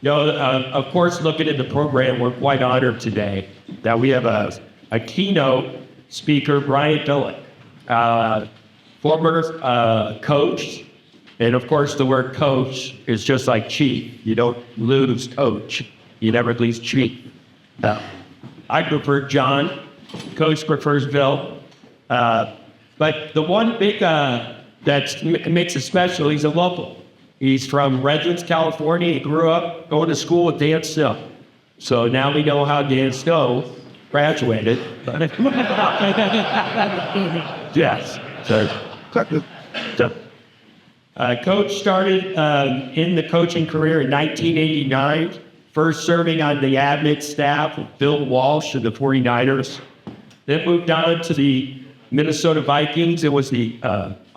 Of course, looking at the program, we're quite honored today that we have a keynote speaker, Brian Billick, former coach. And of course, the word coach is just like chief. You don't lose coach. You never lose chief. I prefer John. Coach prefers Bill. But the one big that makes it special, he's a local. He's from Redlands, California. He grew up going to school with Dan Snow. So now we know how Dan Snow graduated. Yes. Coach started in the coaching career in 1989, first serving on the admin staff with Bill Walsh of the 49ers. Then moved on to the Minnesota Vikings. It was the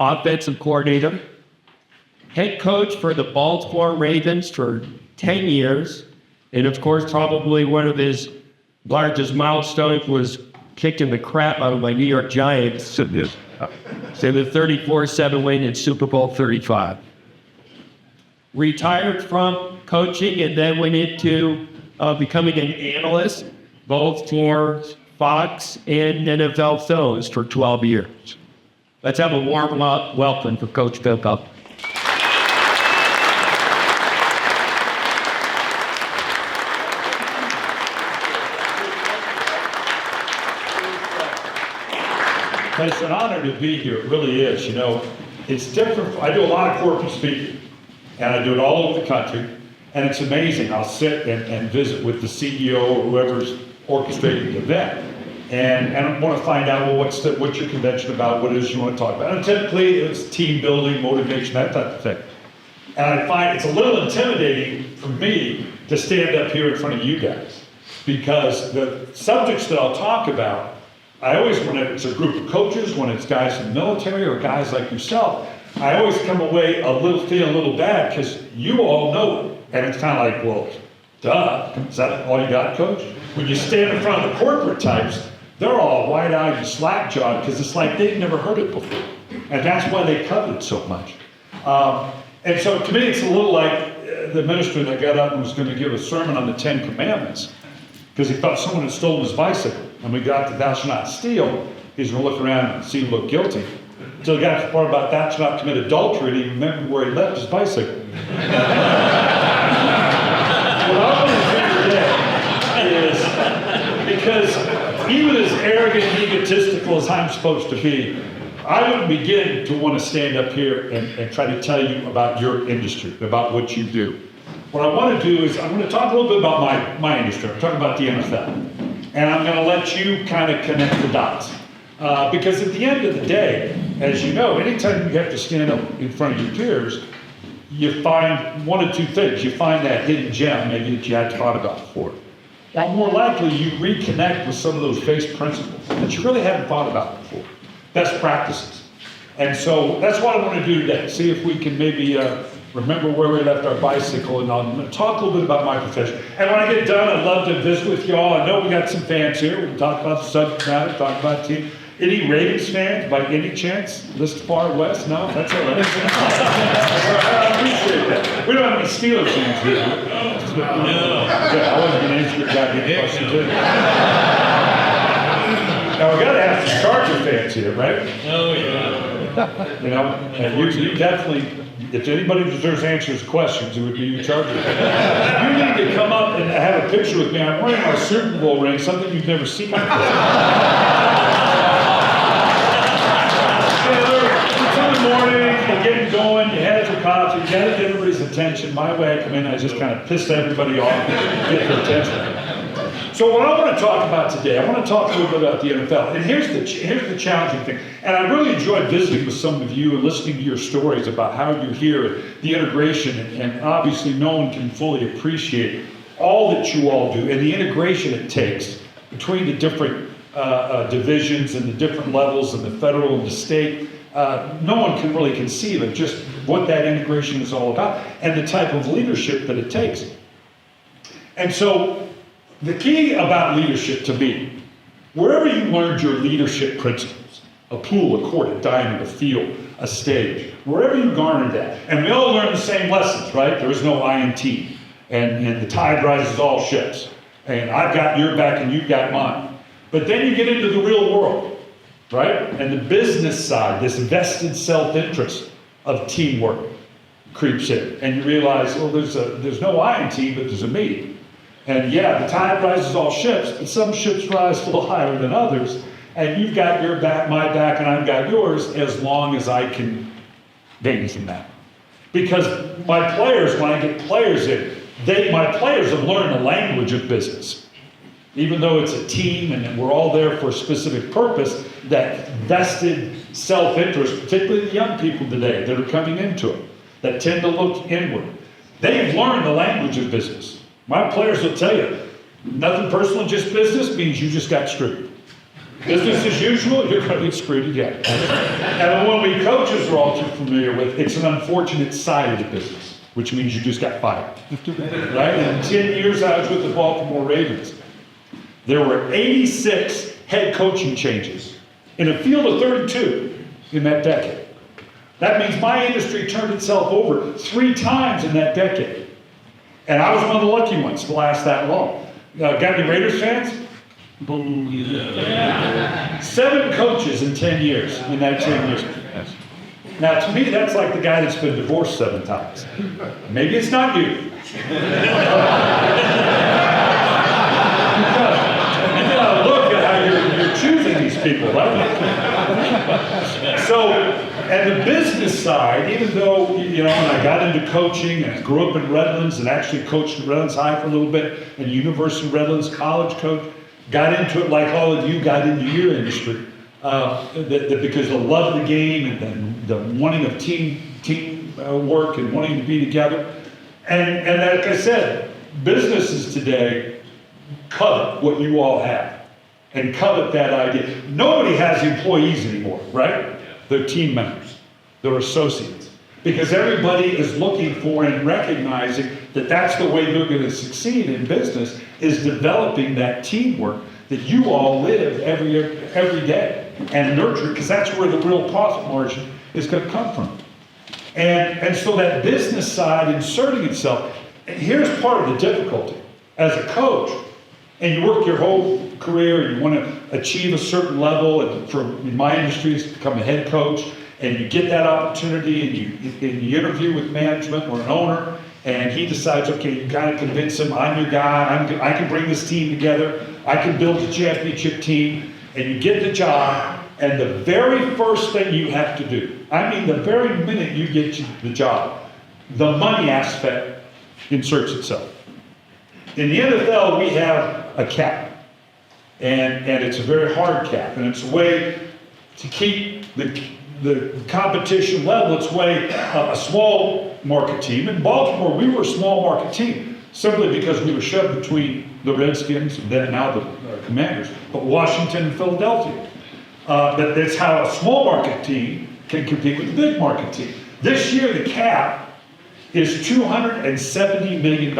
offensive coordinator. Head coach for the Baltimore Ravens for 10 years. And of course, probably one of his largest milestones was kicking the crap out of my New York Giants. So the 34-7 win in Super Bowl 35. Retired from coaching and then went into becoming an analyst, both for Fox and NFL Films for 12 years. Let's have a warm welcome for Coach Billick. It's an honor to be here. It really is. You know, it's different. I do a lot of corporate speaking, and I do it all over the country, and it's amazing. I'll sit and visit with the CEO or whoever's orchestrating the event, and I want to find out, well, what's your convention about? What it is you want to talk about? And typically, it's team building, motivation, that type of thing. And I find it's a little intimidating for me to stand up here in front of you guys, because the subjects that I'll talk about, I always, when it's a group of coaches, when it's guys in the military or guys like yourself, I always come away feeling a little bad because you all know it. And it's kind of like, well, duh, is that all you got, coach? When you stand in front of the corporate types, they're all wide-eyed and slack-jawed because it's like they've never heard it before. And that's why they covet it so much. And so to me, it's a little like the minister that got up and was going to give a sermon on the 10 Commandments because he thought someone had stolen his bicycle. And we got to thou shalt not steal, he's going to look around and see him look guilty. Until he got to the part about thou shalt not commit adultery, and he remembered where he left his bicycle. What I want to do today is, because even as arrogant and egotistical as I'm supposed to be, I wouldn't begin to want to stand up here and try to tell you about your industry, about what you do. What I want to do is, I'm going to talk a little bit about my industry. I'm talking about the NFL. And I'm going to let you kind of connect the dots. Because at the end of the day, as you know, anytime you have to stand up in front of your peers, you find one of two things. You find that hidden gem maybe that you hadn't thought about before. Or more likely, you reconnect with some of those base principles that you really hadn't thought about before. Best practices. And so that's what I want to do today. See if we can maybe remember where we left our bicycle, and I'm going to talk a little bit about my profession. And when I get done, I'd love to visit with y'all. I know we got some fans here. We can talk about the subject matter, talk about team. Any Ravens fans, by any chance? List far west? No? That's all right. I appreciate that. We don't have any Steelers fans here. No. Yeah, I wasn't going to answer your goddamn question, too. Now, we got to have some Charger fans here, right? Oh, yeah. You know, and you definitely... If anybody deserves answers to questions, it would be you, Charger. You need to come up and have a picture with me. I'm wearing our Super Bowl ring, something you've never seen before. It's in the morning, you're getting going, you had your coffee, you got to get everybody's attention. My way I come in, I just kind of piss everybody off and get their attention. So what I want to talk about today, I want to talk a little bit about the NFL. And here's the challenging thing. And I really enjoyed visiting with some of you and listening to your stories about how you're here, the integration, and obviously no one can fully appreciate all that you all do and the integration it takes between the different divisions and the different levels of the federal and the state. No one can really conceive of just what that integration is all about and the type of leadership that it takes. And so, the key about leadership to me, wherever you learned your leadership principles, a pool, a court, a diamond, a field, a stage, wherever you garnered that, and we all learn the same lessons, right? There is no I in team. and the tide rises all ships. And I've got your back and you've got mine. But then you get into the real world, right? And the business side, this vested self-interest of teamwork creeps in. And you realize, well, there's no I in team, but there's a me. And yeah, the tide rises all ships, but some ships rise a little higher than others. And you've got your back, my back, and I've got yours as long as I can gain from that. Because my players, when I get players in, my players have learned the language of business. Even though it's a team and we're all there for a specific purpose, that vested self-interest, particularly the young people today that are coming into it, that tend to look inward, they've learned the language of business. My players will tell you, nothing personal, just business means you just got screwed. Business as usual, you're going to get screwed again. And the one we coaches are all too familiar with, it's an unfortunate side of the business, which means you just got fired. Right? In 10 years I was with the Baltimore Ravens, there were 86 head coaching changes in a field of 32 in that decade. That means my industry turned itself over 3 times in that decade. And I was one of the lucky ones to last that long. Got any Raiders fans? Boom. Yeah. 7 coaches in 10 years, in that 10 years. Now, to me, that's like the guy that's been divorced 7 times. Maybe it's not you. Look at how you're choosing these people, right? So, and the business side, even though, when I got into coaching and I grew up in Redlands and actually coached at Redlands High for a little bit and University of Redlands college coach, got into it like all of you got into your industry, because the love of the game and the wanting of team work and wanting to be together. And like I said, businesses today covet what you all have and covet that idea. Nobody has employees anymore, right? They're team members, they're associates. Because everybody is looking for and recognizing that that's the way they're going to succeed in business, is developing that teamwork that you all live every day and nurture, because that's where the real profit margin is going to come from. And so that business side inserting itself, and here's part of the difficulty. As a coach, and you work your whole career, and you want to achieve a certain level, and in my industry, it's become a head coach, and you get that opportunity, and you interview with management or an owner, and he decides, okay, you kind of convince him, I'm your guy, I can bring this team together, I can build a championship team, and you get the job, and the very first thing you have to do, I mean the very minute you get the job, the money aspect inserts itself. In the NFL, we have a cap, and it's a very hard cap, and it's a way to keep the competition level. It's a way a small market team. In Baltimore, we were a small market team, simply because we were shoved between the Redskins and then now the Commanders, but Washington and Philadelphia. But that's how a small market team can compete with a big market team. This year, the cap is $270 million.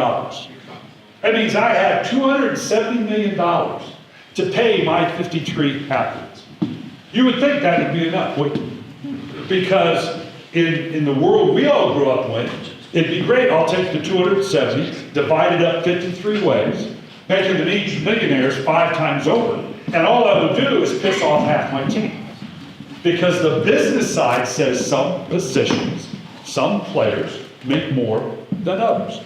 That means I have $270 million to pay my 53 athletes. You would think that would be enough, wouldn't you? Because in the world we all grew up with, it'd be great, I'll take the 270, divide it up 53 ways, making them each millionaires 5 times over, and all I would do is piss off half my team. Because the business side says some positions, some players make more than others.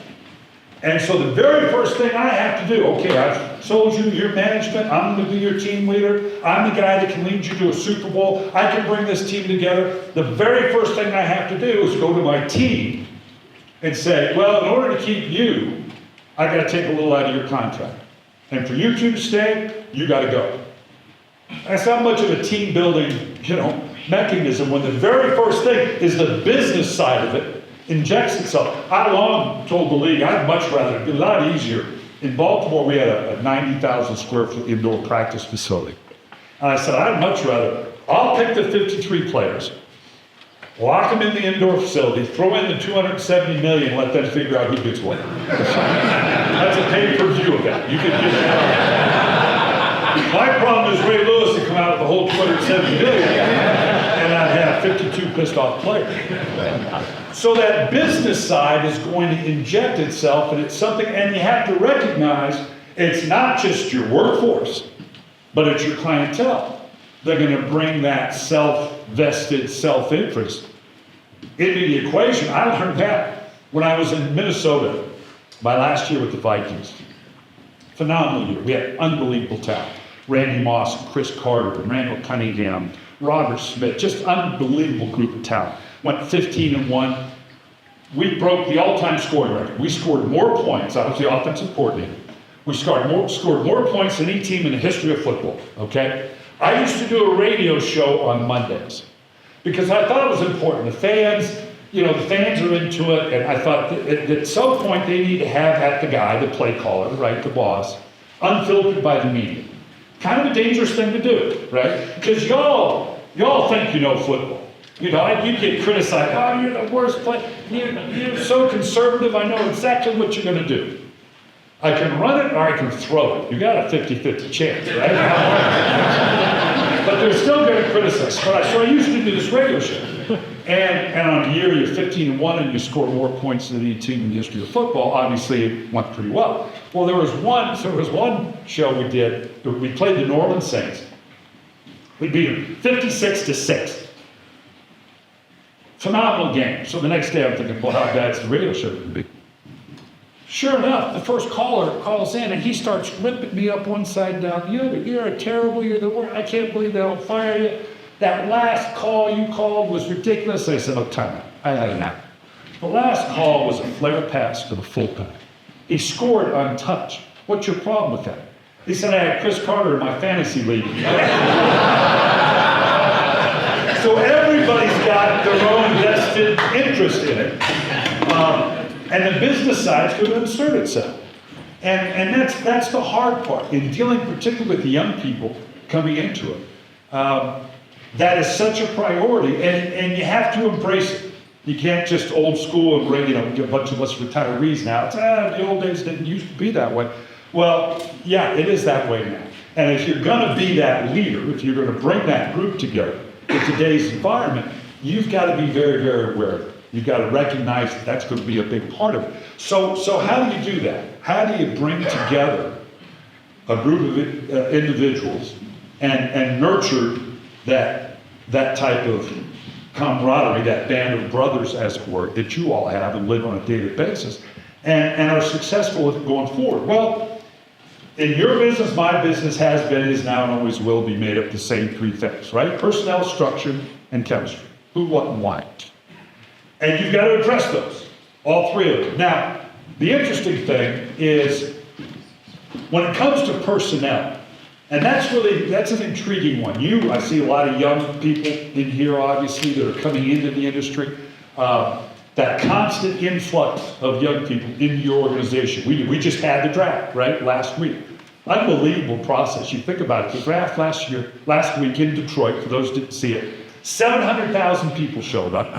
And so the very first thing I have to do, okay, I've sold you your management, I'm going to be your team leader, I'm the guy that can lead you to a Super Bowl, I can bring this team together. The very first thing I have to do is go to my team and say, well, in order to keep you, I got to take a little out of your contract. And for you two to stay, you got to go. That's not much of a team building, mechanism when the very first thing is the business side of it injects itself. I long told the league I'd much rather, it'd be a lot easier. In Baltimore, we had a 90,000 square foot indoor practice facility. And I said, I'd much rather, I'll pick the 53 players, lock them in the indoor facility, throw in the $270 million, let them figure out who gets what. That's a pay-per-view event. You can do that. My problem is Ray Lewis to come out with the whole $270 million. and I'd have 52 pissed off players. So that business side is going to inject itself, and it's something, and you have to recognize it's not just your workforce, but it's your clientele. They're going to bring that self-vested self-interest into the equation. I learned that when I was in Minnesota, my last year with the Vikings. Phenomenal year. We had unbelievable talent. Randy Moss, Chris Carter, Randall Cunningham, Robert Smith, just unbelievable group of talent. Went 15-1. We broke the all-time scoring record. We scored more points. I was the offensive coordinator. We scored more points than any team in the history of football, okay? I used to do a radio show on Mondays because I thought it was important. The fans are into it, and I thought that at some point they need to have the guy, the play caller, right, the boss, unfiltered by the media. Kind of a dangerous thing to do, right? Because y'all think you know football. You get criticized. Oh, you're the worst player. You're so conservative. I know exactly what you're going to do. I can run it or I can throw it. You got a 50-50 chance, right? But they're still going to criticize. So I used to do this radio show. And on a year, you're 15-1 and you score more points than any team in the history of football. Obviously, it went pretty well. Well, there was one show we did. We played the New Orleans Saints. We beat them 56-6. Phenomenal game. So the next day, I'm thinking, well, how bad's the radio show going to be? Sure enough, the first caller calls in and he starts ripping me up you're the worst. I can't believe they'll fire you. That last call you called was ridiculous. I said, time out. I had enough. The last call was a flare pass to the fullback. He scored untouched. What's your problem with that? He said, I had Chris Carter in my fantasy league. So everybody's got their own vested interest in it. And the business side is going to insert itself. And that's the hard part in dealing particularly with the young people coming into it. That is such a priority, and you have to embrace it. You can't just old school and bring, a bunch of us retirees now. It's, the old days didn't used to be that way. Well, yeah, it is that way now. And if you're going to be that leader, if you're going to bring that group together in today's environment, you've got to be very, very aware of it. You've got to recognize that that's going to be a big part of it. So how do you do that? How do you bring together a group of individuals and nurture that type of camaraderie, that band of brothers, as it were, that you all have and live on a daily basis, and are successful with it going forward? Well, in your business, my business has been, is now, and always will be made up of the same three things, right? Personnel, structure, and chemistry. Who, what, and why. And you've got to address those, all three of them. Now, the interesting thing is when it comes to personnel, and that's an intriguing one. I see a lot of young people in here, obviously, that are coming into the industry. That constant influx of young people into your organization. We just had the draft, right, last week. Unbelievable process. You think about it. The draft last week in Detroit, for those who didn't see it, 700,000 people showed up.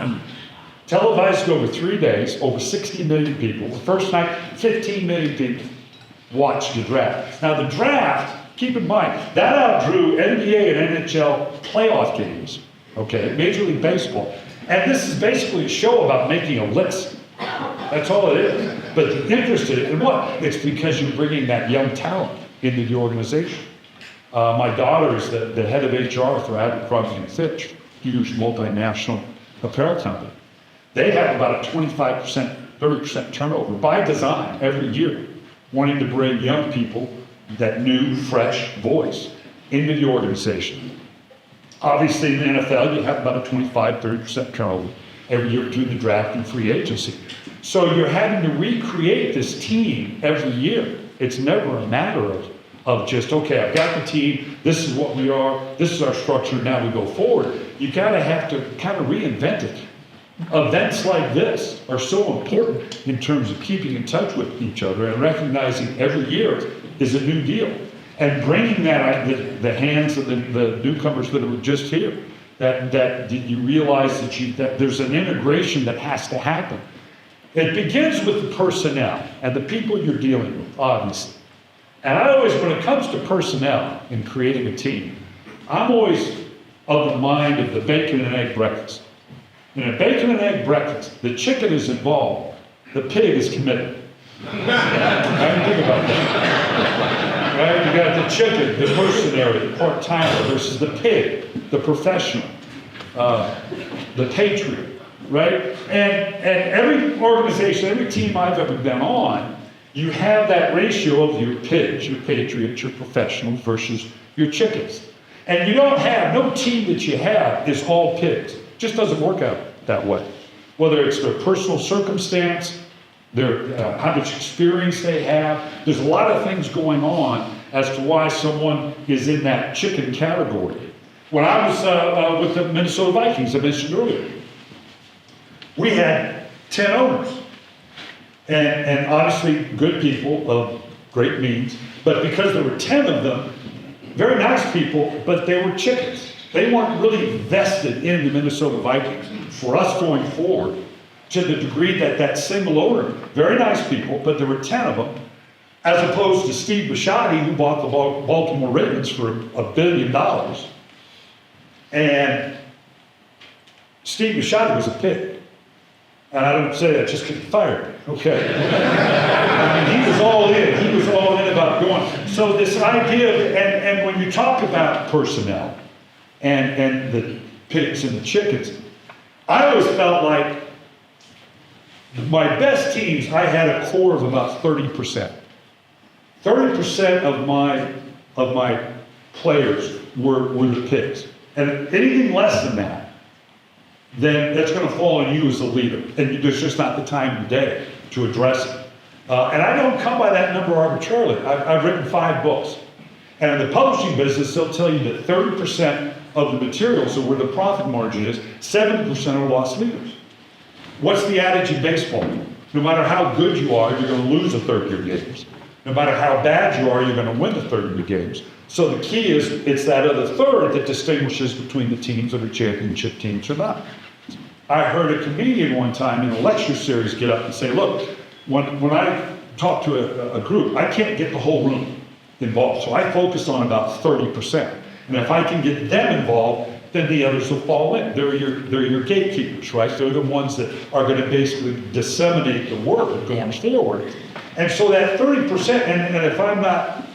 Televised over 3 days, over 60 million people. The first night, 15 million people watched the draft. Now the draft, keep in mind, that outdrew NBA and NHL playoff games, okay, Major League Baseball. And this is basically a show about making a list. That's all it is. But the interest in it, and what? It's because you're bringing that young talent into the organization. My daughter is the head of HR for Abercrombie & Fitch, huge multinational apparel company. They have about a 25%, 30% turnover by design every year, wanting to bring young people, that new, fresh voice, into the organization. Obviously, in the NFL, you have about a 25, 30% turnover every year between the draft and free agency. So you're having to recreate this team every year. It's never a matter of just, okay, I've got the team, this is what we are, this is our structure, now we go forward. You gotta have to kind of reinvent it. Events like this are so important in terms of keeping in touch with each other and recognizing every year is a new deal. And bringing that, the hands of the newcomers that were just here, that you realize that there's an integration that has to happen. It begins with the personnel and the people you're dealing with, obviously. And I always, when it comes to personnel and creating a team, I'm always of the mind of the bacon and egg breakfast. In a bacon and egg breakfast, the chicken is involved, the pig is committed. Right? Think about that. Right? You got the chicken, the mercenary, the part-timer versus the pig, the professional, the patriot, right? And every organization, every team I've ever been on, you have that ratio of your pigs, your patriots, your professionals versus your chickens. And you don't have, no team that you have is all pigs. It just doesn't work out that way. Whether it's their personal circumstance, their how much experience they have, there's a lot of things going on as to why someone is in that chicken category. When I was with the Minnesota Vikings, I mentioned earlier, we had 10 owners. And obviously good people of great means, but because there were 10 of them, very nice people, but they were chickens. They weren't really vested in the Minnesota Vikings for us going forward to the degree that that single owner, very nice people, but there were 10 of them, as opposed to Steve Bisciotti, who bought the Baltimore Ravens for $1 billion. And Steve Bisciotti was a pig. And I don't say that just because he fired me, okay? I mean, he was all in. He was all in about going. So this idea, and when you talk about personnel and the pigs and the chickens, I always felt like my best teams, I had a core of about 30%. 30% of my players were the pigs. And anything less than that, then that's going to fall on you as a leader. And there's just not the time of the day to address it. And I don't come by that number arbitrarily. I've written 5 books. And in the publishing business, they'll tell you that 30% of the materials are where the profit margin is, 70% are lost leaders. What's the adage in baseball? No matter how good you are, you're going to lose a third of your games. No matter how bad you are, you're going to win a third of your games. So the key is, it's that other third that distinguishes between the teams that are championship teams or not. I heard a comedian one time in a lecture series get up and say, look, when I talk to a group, I can't get the whole room involved. So I focus on about 30%. And if I can get them involved, then the others will fall in. They're your gatekeepers, right? They're the ones that are going to basically disseminate the word going forward. And so that 30%, and if I'm not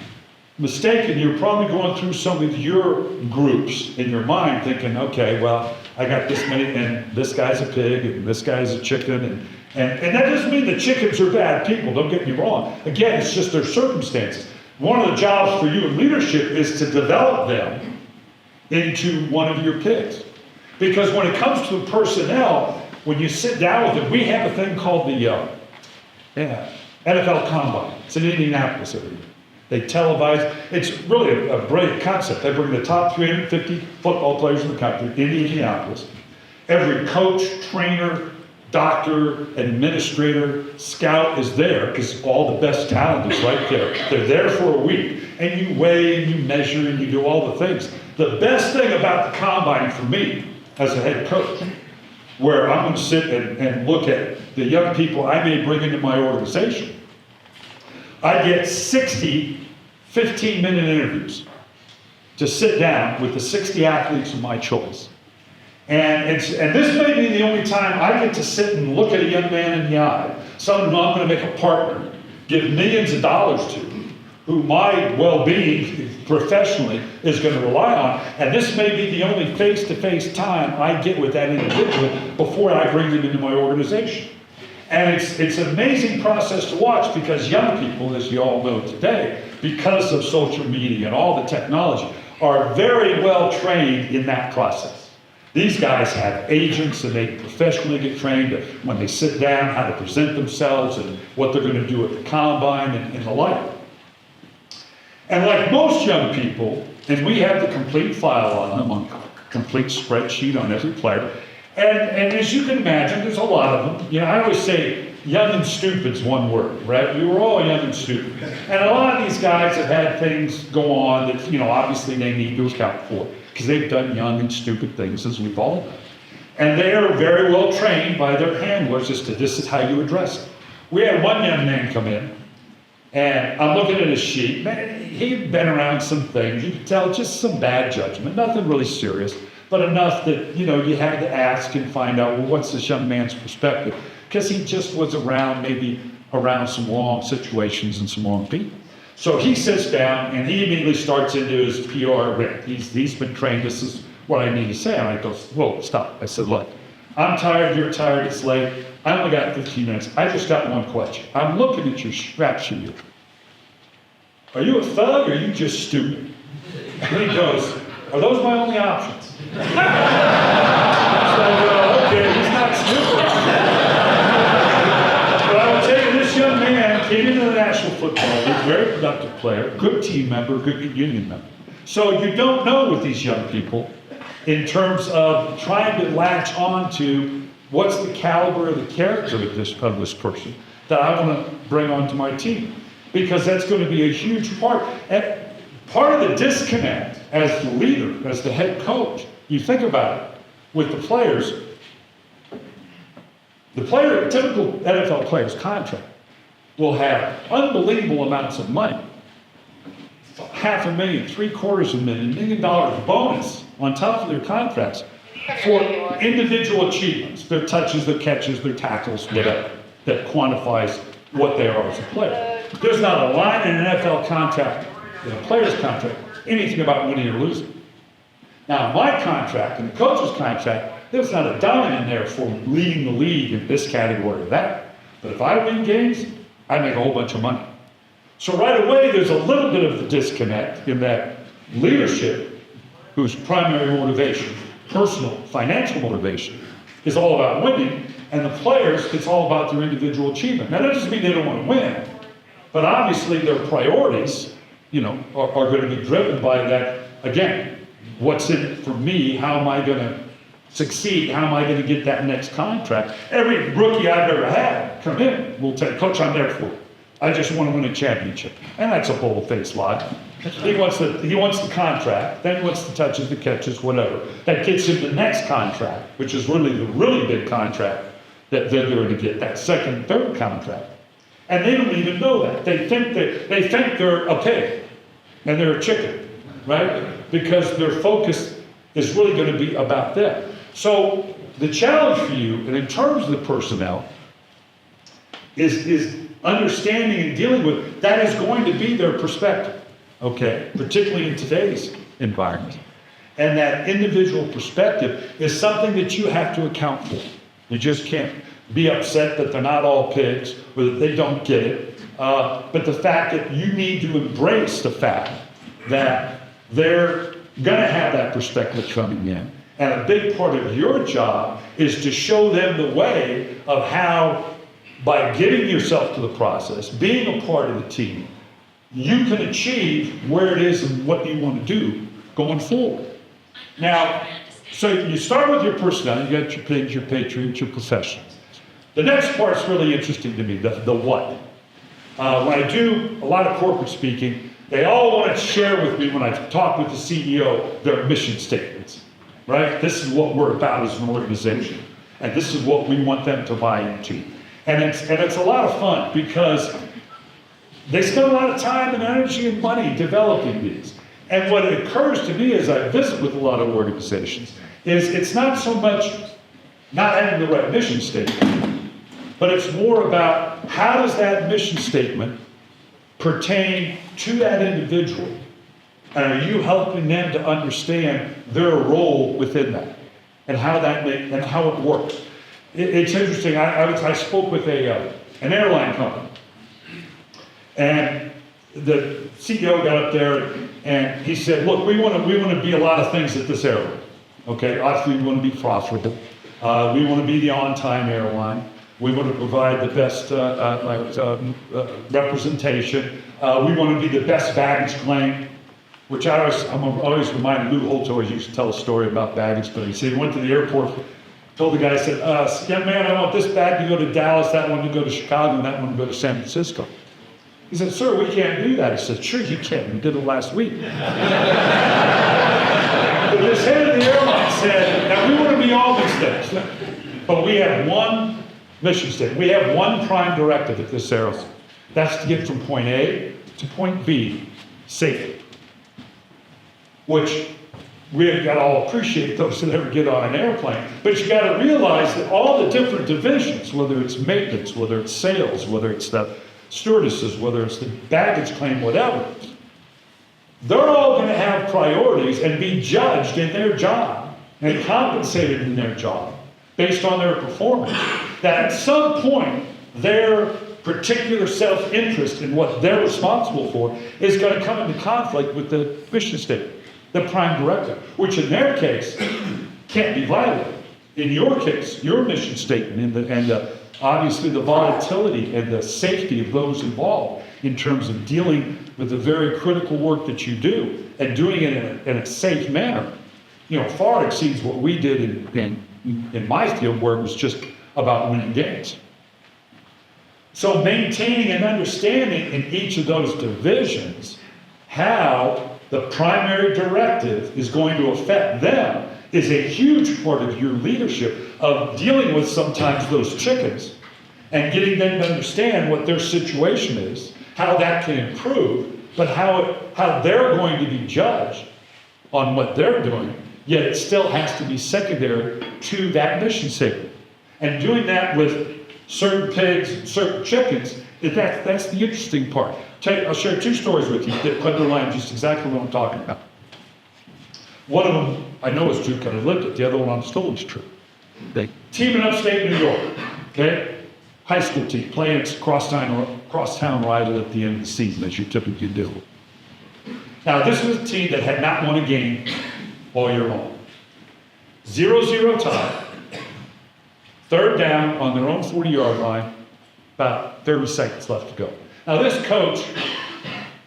mistaken, you're probably going through some of your groups in your mind thinking, okay, well, I got this many, and this guy's a pig, and this guy's a chicken, and that doesn't mean the chickens are bad people, don't get me wrong. Again, it's just their circumstances. One of the jobs for you in leadership is to develop them into one of your pigs. Because when it comes to personnel, when you sit down with them, we have a thing called the NFL Combine. It's in Indianapolis every year. They televise. It's really a brilliant concept. They bring the top 350 football players in the country into Indianapolis. Every coach, trainer, doctor, administrator, scout is there because all the best talent is right there. They're there for a week. And you weigh and you measure and you do all the things. The best thing about the combine for me as a head coach, where I'm going to sit and look at the young people I may bring into my organization, I get 60 15-minute interviews to sit down with the 60 athletes of my choice. And this may be the only time I get to sit and look at a young man in the eye, someone who I'm going to make a partner, give millions of dollars to, who my well-being professionally is going to rely on. And this may be the only face-to-face time I get with that individual before I bring them into my organization. And it's an amazing process to watch because young people, as you all know today, because of social media and all the technology, are very well trained in that process. These guys have agents and they professionally get trained when they sit down, how to present themselves and what they're going to do at the combine and the like. And like most young people, and we have the complete file on them, on a complete spreadsheet on every player, and as you can imagine, there's a lot of them. You know, I always say young and stupid's one word, right? We were all young and stupid. And a lot of these guys have had things go on that, you know, obviously they need to account for because they've done young and stupid things as we've all done. And they are very well trained by their handlers as to this is how you address it. We had one young man come in, and I'm looking at his sheet. Man, he'd been around some things. You could tell just some bad judgment, nothing really serious. but enough that, you had to ask and find out, well, what's this young man's perspective? Because he just was maybe around some wrong situations and some wrong people. So he sits down and he immediately starts into his PR rant. He's been trained, this is what I need to say. And I go, whoa, stop. I said, look, I'm tired, you're tired, it's late. I only got 15 minutes. I just got one question. I'm looking at your rap sheet. Are you a thug or are you just stupid? And he goes, are those my only options? So, okay, he's not stupid. But I will tell you, this young man came into the National Football League, very productive player, good team member, good union member. So you don't know with these young people in terms of trying to latch on to what's the caliber of the character of this person that I want to bring onto my team. Because that's going to be a huge part. And part of the disconnect as the leader, as the head coach, you think about it, with the players, typical NFL player's contract will have unbelievable amounts of money. $500,000, $750,000, $1 million bonus on top of their contracts for individual achievements, their touches, their catches, their tackles, whatever, that quantifies what they are as a player. There's not a line in an NFL contract, in a player's contract, anything about winning or losing. Now, my contract and the coach's contract, there's not a dime in there for leading the league in this category or that. But if I win games, I make a whole bunch of money. So right away, there's a little bit of the disconnect in that leadership, whose primary motivation, personal, financial motivation, is all about winning, and the players, it's all about their individual achievement. Now, that doesn't mean they don't want to win, but obviously their priorities, are going to be driven by that. Again, what's in it for me? How am I going to succeed? How am I going to get that next contract? Every rookie I've ever had come in will tell, Coach, I'm there for it. I just want to win a championship. And that's a bold-faced lie. He wants the contract, then he wants the touches, the catches, whatever. That gets him the next contract, which is really the really big contract that they're going to get, that second, third contract. And they don't even know that. They think they're a pig and they're a chicken, right? Because their focus is really going to be about them. So the challenge for you, and in terms of the personnel, is understanding and dealing with that is going to be their perspective, okay? Particularly in today's environment. And that individual perspective is something that you have to account for. You just can't be upset that they're not all pigs or that they don't get it. But the fact that you need to embrace the fact that they're going to have that perspective coming in. And a big part of your job is to show them the way of how, by giving yourself to the process, being a part of the team, you can achieve where it is and what you want to do going forward. Now, so you start with your personnel, you got your pigs, your patriots, your professionals. The next part's really interesting to me, the what. When I do a lot of corporate speaking, they all want to share with me when I talk with the CEO their mission statements, right? This is what we're about as an organization, and this is what we want them to buy into. And it's a lot of fun because they spend a lot of time and energy and money developing these. And what occurs to me as I visit with a lot of organizations is it's not so much not having the right mission statement, but it's more about how does that mission statement pertain to that individual? And are you helping them to understand their role within that and how how it works? It's interesting. I spoke with an airline company, and the CEO got up there and he said, "Look, we want to be a lot of things at this airline. Okay, obviously we want to be profitable. We want to be the on-time airline. We want to provide the best representation. We want to be the best baggage claim." Which I'm always reminded, Lou Holt always used to tell a story about baggage claim. He said he went to the airport, told the guy, said, "Young man, I want this bag to go to Dallas, that one to go to Chicago, and that one to go to San Francisco." He said, "Sir, we can't do that." He said, "Sure you can. We did it last week." But this head of the airline said, "Now we want to be all these things, but we have one mission statement. We have one prime directive at this airline. That's to get from point A to point B safely." Which we got to all appreciate those that ever get on an airplane. But you got to realize that all the different divisions, whether it's maintenance, whether it's sales, whether it's the stewardesses, whether it's the baggage claim, whatever, they're all going to have priorities and be judged in their job and compensated in their job based on their performance. That at some point, their particular self-interest in what they're responsible for is going to come into conflict with the mission statement, the prime directive, which in their case can't be violated. In your case, your mission statement and obviously the volatility and the safety of those involved in terms of dealing with the very critical work that you do and doing it in a safe manner, far exceeds what we did in my field, where it was just about winning games. So maintaining and understanding in each of those divisions how the primary directive is going to affect them is a huge part of your leadership, of dealing with sometimes those chickens and getting them to understand what their situation is, how that can improve, but how they're going to be judged on what they're doing, yet it still has to be secondary to that mission statement. And doing that with certain pigs and certain chickens, that's the interesting part. I'll share two stories with you that underline just exactly what I'm talking about. One of them I know is true because I lived it. The other one I'm told is true. Team in upstate New York, okay? High school team playing crosstown rival at the end of the season, as you typically do. Now, this was a team that had not won a game all year long. 0-0 tie. Third down on their own 40-yard line, about 30 seconds left to go. Now, this coach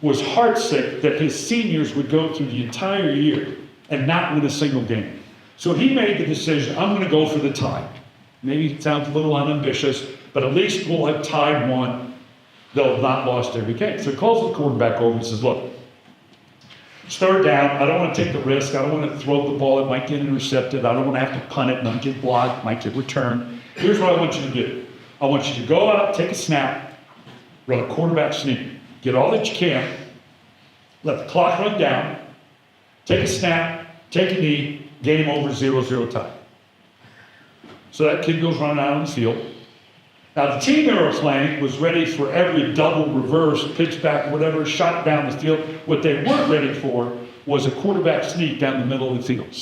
was heartsick that his seniors would go through the entire year and not win a single game. So he made the decision, I'm going to go for the tie. Maybe it sounds a little unambitious, but at least we'll have tied one. They'll have not lost every game. So he calls the quarterback over and says, look, it's third down. I don't want to take the risk. I don't want to throw the ball. It might get intercepted. I don't want to have to punt it. It might get blocked. It might get returned. Here's what I want you to do. I want you to go out, take a snap, run a quarterback sneak. Get all that you can. Let the clock run down. Take a snap. Take a knee. Game over, 0-0 tie. So that kid goes running out on the field. Now, the team they were playing was ready for every double, reverse, pitch back, whatever, shot down the field. What they weren't ready for was a quarterback sneak down the middle of the field.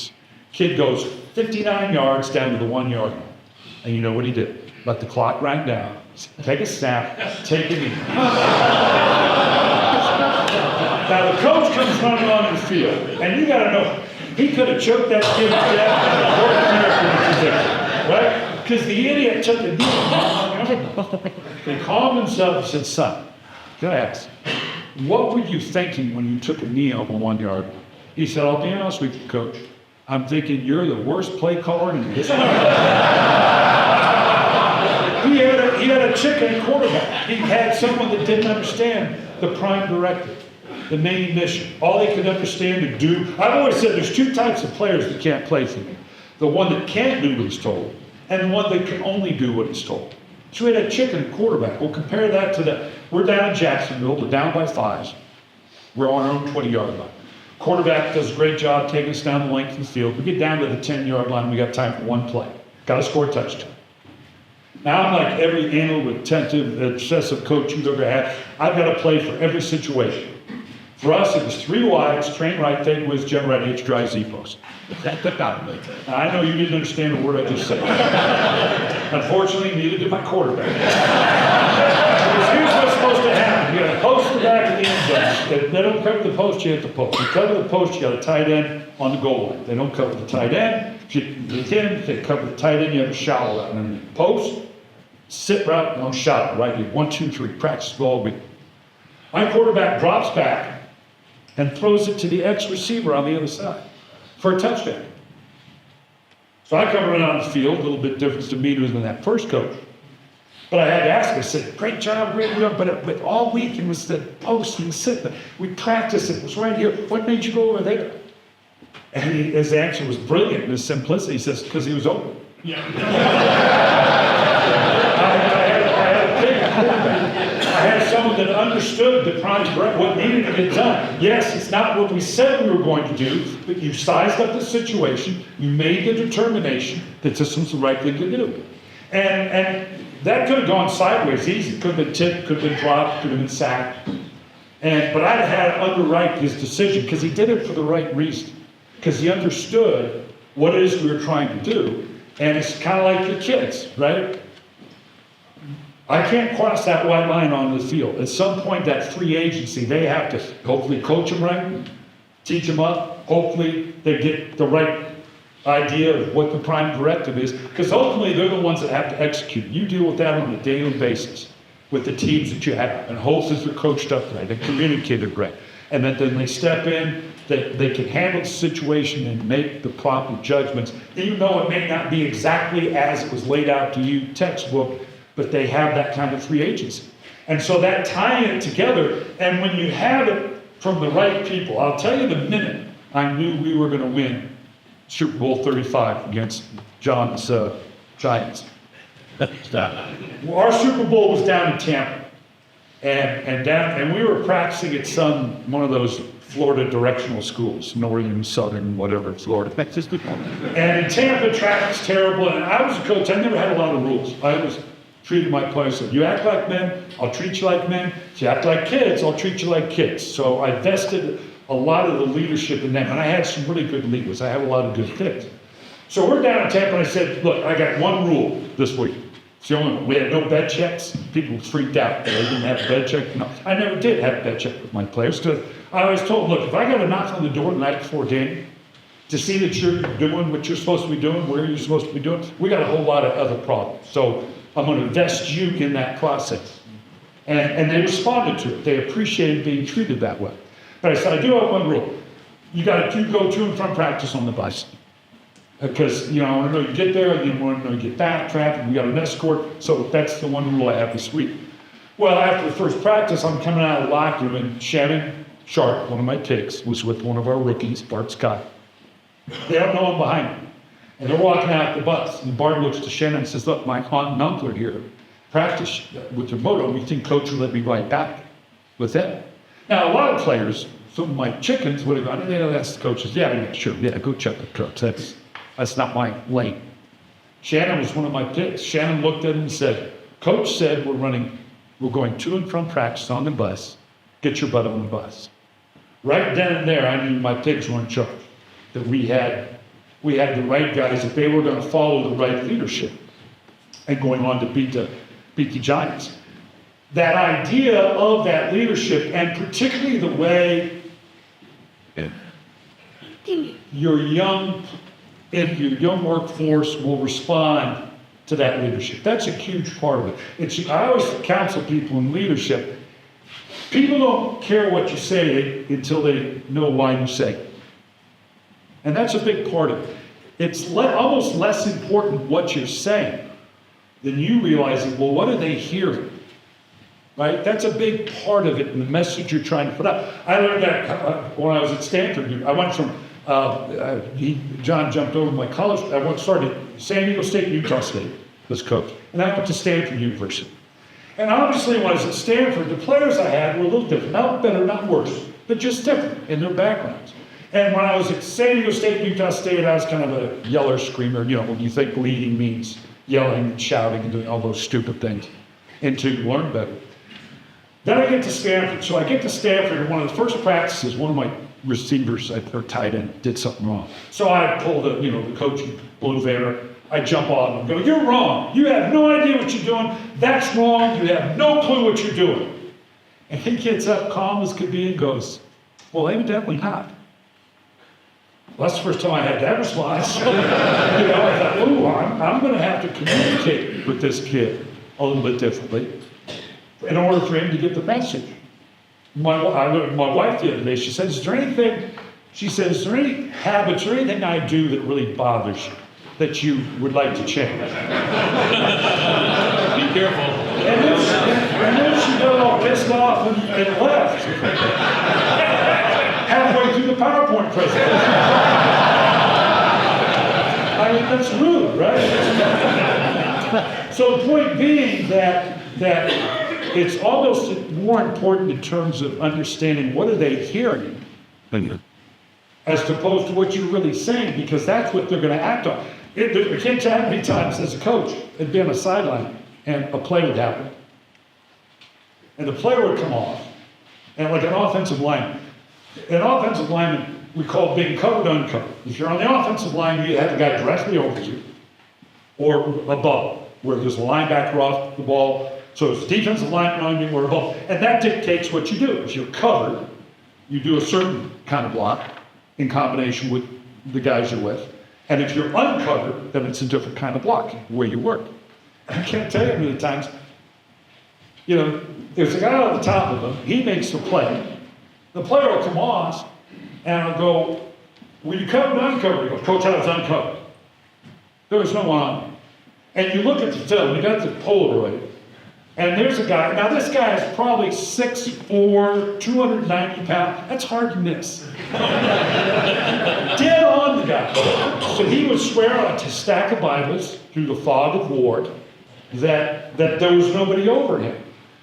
Kid goes 59 yards down to the 1 yard line. And you know what he did? Let the clock run down, take a snap, take a knee. Now, the coach comes running on the field, and you got to know, he could have choked that kid to death in a right? Because the idiot took a knee. They calmed himself and said, son, can I ask, what were you thinking when you took a knee on the 1 yard? He said, I'll be honest with you, coach. I'm thinking you're the worst play caller in history. He had a chicken quarterback. He had someone that didn't understand the prime directive, the main mission. All they could understand and do. I've always said there's two types of players that can't play for me. The one that can't do what he's told, and the one that can only do what he's told. So we had a chicken quarterback. We'll compare that to we're down in Jacksonville, we're down by 5. We're on our own 20-yard line. Quarterback does a great job taking us down the length of the field. We get down to the 10-yard line, we got time for one play. Got to score a touchdown. Now, I'm like every anal, attentive, obsessive coach you've ever had. I've got to play for every situation. For us, it was 3 wides, train right, fade whiz, jump right, H, drive, Z post. That got me. Now, I know you didn't understand the word I just said. Unfortunately, neither did my quarterback. Because here's what's supposed to happen. You got to post the back of the end zone. They don't cover the post, you have to post. You cover the post, you got a tight end on the goal line. They don't cover the tight end. If you get in, they cover the tight end, you have a shallow route. And then post, sit route, no shot, right here. 1, 2, 3, practice all week. My quarterback drops back and throws it to the ex-receiver on the other side for a touchdown. So I come around on the field, a little bit different demeanor than that first coach. But I had to ask him, I said, great job, but all week it was the post and the sit. We practiced it, it was right here. What made you go over there? And his answer was brilliant in his simplicity. He says, because he was open. Yeah. I had someone that understood the prime direct, what needed to get done. Yes, it's not what we said we were going to do, but you sized up the situation, you made the determination that this was the right thing to do. And that could have gone sideways easy. Could have been tipped, could have been dropped, could have been sacked. But I'd had to underwrite his decision because he did it for the right reason. Because he understood what it is we were trying to do. And it's kind of like your kids, right? I can't cross that white line on the field. At some point, that free agency, they have to hopefully coach them right, teach them up. Hopefully, they get the right idea of what the prime directive is. Because ultimately, they're the ones that have to execute. You deal with that on a daily basis with the teams that you have. And hopefully, they're coached up right, they're communicated right. And then they step in, they can handle the situation and make the proper judgments, even though it may not be exactly as it was laid out to you textbook, but they have that kind of free agency. And so that tying it together, and when you have it from the right people, I'll tell you the minute I knew we were going to win Super Bowl 35 against John's Giants. Our Super Bowl was down in Tampa. And we were practicing at one of those Florida directional schools, northern, southern, whatever, Florida. And in Tampa, traffic's terrible. And I was a coach. I never had a lot of rules. I was treated my players. Said, you act like men, I'll treat you like men. If you act like kids, I'll treat you like kids. So I vested a lot of the leadership in them. And I had some really good leaders. I have a lot of good things. So we're down in Tampa, and I said, look, I got one rule this week. It's the only one. We had no bed checks. People freaked out that I didn't have a bed check. No, I never did have a bed check with my players because I always told them, look, if I got a knock on the door the night before game to see that you're doing what you're supposed to be doing, where you're supposed to be doing, we got a whole lot of other problems. So I'm going to invest you in that process. And they responded to it. They appreciated being treated that way. But I said, I do have one rule. You got to go to and from practice on the bus. Because, I want to know you get there, and you want to know you get back, traffic, we got an escort. So that's the one rule I have this week. Well, after the first practice, I'm coming out of the locker room, and Shannon Sharp, one of my picks, was with one of our rookies, Bart Scott. They don't know him behind me. And they're walking out the bus. And Bart looks to Shannon and says, look, my aunt and uncle are here. Practice with their moto. You think coach will let me right back with them? Now, a lot of players, some of my chickens would have gone, that's the coach's. Yeah, sure. Yeah, go check the trucks. That's not my lane. Shannon was one of my picks. Shannon looked at him and said, Coach said we're going to and from practice on the bus. Get your butt on the bus. Right then and there, I knew my picks were in charge. That we had the right guys, that they were going to follow the right leadership and going on to beat the Giants. That idea of that leadership, and particularly the way your young workforce will respond to that leadership. That's a huge part of it. I always counsel people in leadership. People don't care what you say until they know why you say it. And that's a big part of it. It's almost less important what you're saying than you realizing, well, what are they hearing? Right? That's a big part of it in the message you're trying to put out. I learned that when I was at Stanford. I went from John jumped over my college. I started San Diego State, Utah State, was coach. And I went to Stanford University. And obviously when I was at Stanford, the players I had were a little different. Not better, not worse, but just different in their backgrounds. And when I was at San Diego State, Utah State, I was kind of a yeller, screamer. When you think leading means yelling and shouting and doing all those stupid things. And to learn better. Then I get to Stanford. So I get to Stanford, and one of the first practices, one of my receivers or tight end did something wrong. So I pull the coach blue banner. I jump on him and go, you're wrong. You have no idea what you're doing. That's wrong. You have no clue what you're doing. And he gets up calm as could be and goes, well, evidently not. Well, that's the first time I had that response. I thought, ooh, I'm going to have to communicate with this kid a little bit differently in order for him to get the message. My wife the other day, she said, is there any habits or anything I do that really bothers you that you would like to change? Be careful. And then she got all pissed off and left. Halfway through the PowerPoint presentation. I mean, that's rude, right? So the point being that it's almost more important in terms of understanding what are they hearing as opposed to what you're really saying, because that's what they're going to act on. I can't tell you how many times as a coach, I'd be on a sideline and a play would happen. And the player would come off, and like an offensive lineman. We call being covered uncovered. If you're on the offensive line, you have the guy directly over you or above, where there's a linebacker off the ball. So it's defensive line on you or above. And that dictates what you do. If you're covered, you do a certain kind of block in combination with the guys you're with. And if you're uncovered, then it's a different kind of block where you work. I can't tell you how many times, there's a guy on the top of him, he makes the play. The player will come off, and I'll go, were you covered or uncovered? He goes, Coach, I was uncovered. There was no one on me. And you look at the film, you got the Polaroid, and there's a guy, now this guy is probably 6'4", 290 pounds. That's hard to miss. Dead on the guy. So he would swear on a stack of Bibles through the fog of war that there was nobody over him.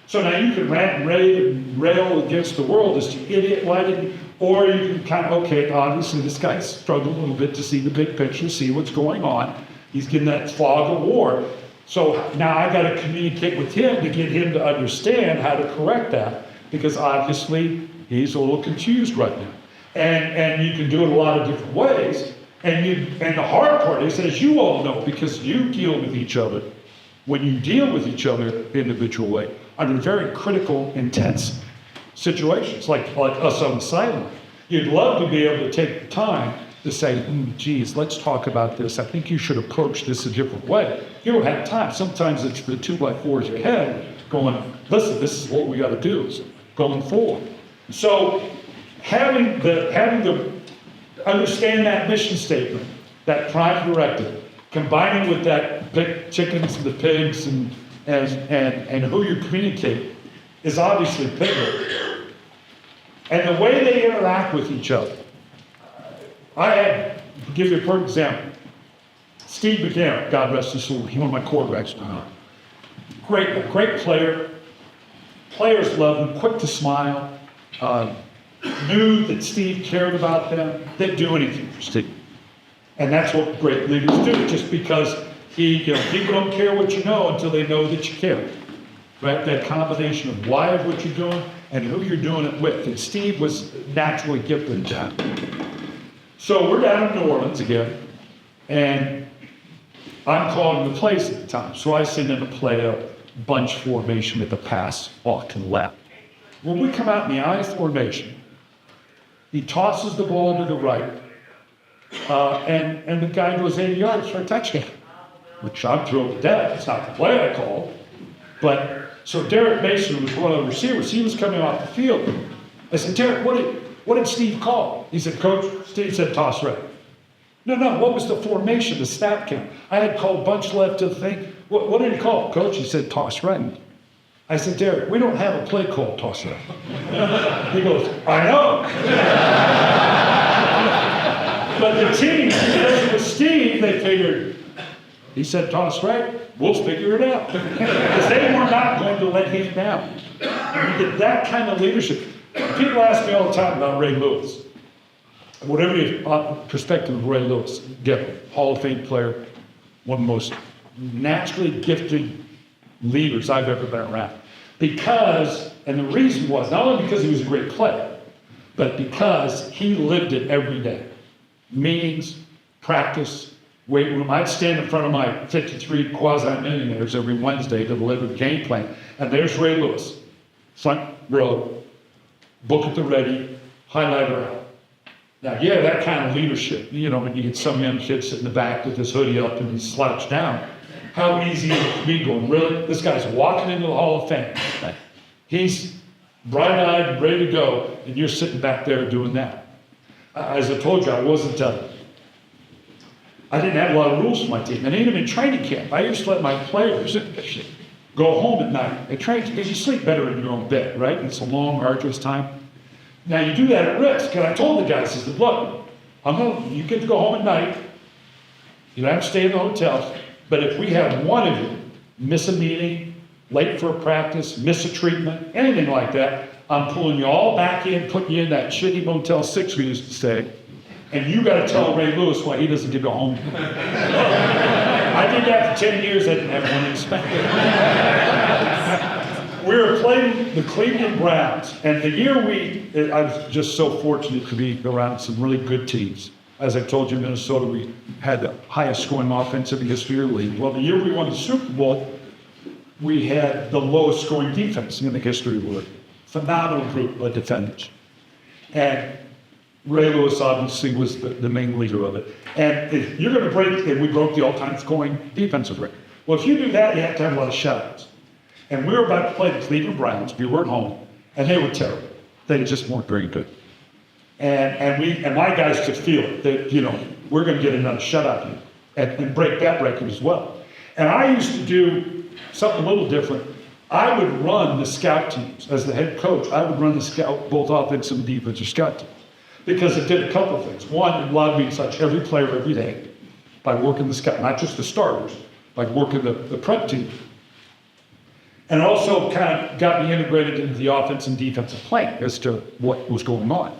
So now you can rant and rave and rail against the world as to idiot, why didn't, or you can kind of, okay, obviously this guy's struggling a little bit to see the big picture, see what's going on. He's getting that fog of war. So now I got to communicate with him to get him to understand how to correct that, because obviously he's a little confused right now. And you can do it a lot of different ways. And the hard part is, as you all know, because you deal with each other, when you deal with each other individual way, under very critical, intense situations, like us on the sideline, you'd love to be able to take the time to say, geez, let's talk about this. I think you should approach this a different way. You don't have time. Sometimes it's the 2x4s ahead going, listen, this is what we got to do going forward. So having the understand that mission statement, that prime directive, combining with that big chickens and the pigs and who you communicate is obviously pivotal. And the way they interact with each other. To give you a perfect example. Steve McNair, God rest his soul, he's one of my quarterbacks now. Great player. Players love him, quick to smile. Knew that Steve cared about them. They'd do anything for Steve. And that's what great leaders do, just because people don't care what you know until they know that you care. Right? That combination of why of what you're doing and who you're doing it with. And Steve was naturally gifted at that. So we're down in New Orleans again, and I'm calling the plays at the time. So I send in a play, a bunch formation with a pass off to the left. When we come out in the I formation, he tosses the ball to the right, and the guy goes 80 yards for a touchdown, which I'm thrilled to death. It's not the play I called. But so Derek Mason was one of the receivers. He was coming off the field. I said, Derek, what did Steve call? He said, Coach, Steve said toss right. No, what was the formation, the snap count? I had called bunch left to the thing. What did he call? Coach, he said toss right. I said, Derek, we don't have a play called toss right. He goes, I know. But the team, because it was Steve, they figured, he said toss right, we'll figure it out. Because they were not going to let him down. And you get that kind of leadership. People ask me all the time about Ray Lewis. Whatever your perspective of Ray Lewis, get Hall of Fame player, one of the most naturally gifted leaders I've ever been around. Because, and the reason was, not only because he was a great player, but because he lived it every day. Meetings, practice, weight room. I'd stand in front of my 53 quasi-millionaires every Wednesday to deliver the game plan. And there's Ray Lewis, front row, book at the ready, highlighter out. Now, yeah, that kind of leadership, when you get some young kid sitting in the back with his hoodie up and he's slouched down, how easy is it to be going, really? This guy's walking into the Hall of Fame. He's bright-eyed, ready to go, and you're sitting back there doing that. As I told you, I wasn't I didn't have a lot of rules for my team. And even in training camp, I used to let my players go home at night. At training, because you sleep better in your own bed, right? It's a long, arduous time. Now, you do that at risk. And I told the guys, I said, look, you get to go home at night. You don't have to stay in the hotels. But if we have one of you miss a meeting, late for a practice, miss a treatment, anything like that, I'm pulling you all back in, putting you in that shitty Motel 6 we used to stay, and you got to tell Ray Lewis why he doesn't give you a home. I did that for 10 years. I didn't have one inspector. We were playing the Cleveland Browns, and the year I was just so fortunate to be around some really good teams. As I told you, Minnesota, we had the highest scoring offense in the history of the league. Well, the year we won the Super Bowl, we had the lowest scoring defense in the history of the league. Phenomenal group of defenders. And Ray Lewis obviously was the main leader of it. And if you're going to break, and we broke the all-time scoring defensive record. Well, if you do that, you have to have a lot of shutouts. And we were about to play the Cleveland Browns. We weren't home, and they were terrible. They just weren't very good. And my guys could feel it. That we're going to get another shutout here and break that record as well. And I used to do something a little different. I would run the scout teams as the head coach. I would run the scout, both offensive and defensive scout teams, because it did a couple of things. One, it allowed me to touch every player every day by working the scout, not just the starters, by working the prep team. And also kind of got me integrated into the offense and defensive plan as to what was going on.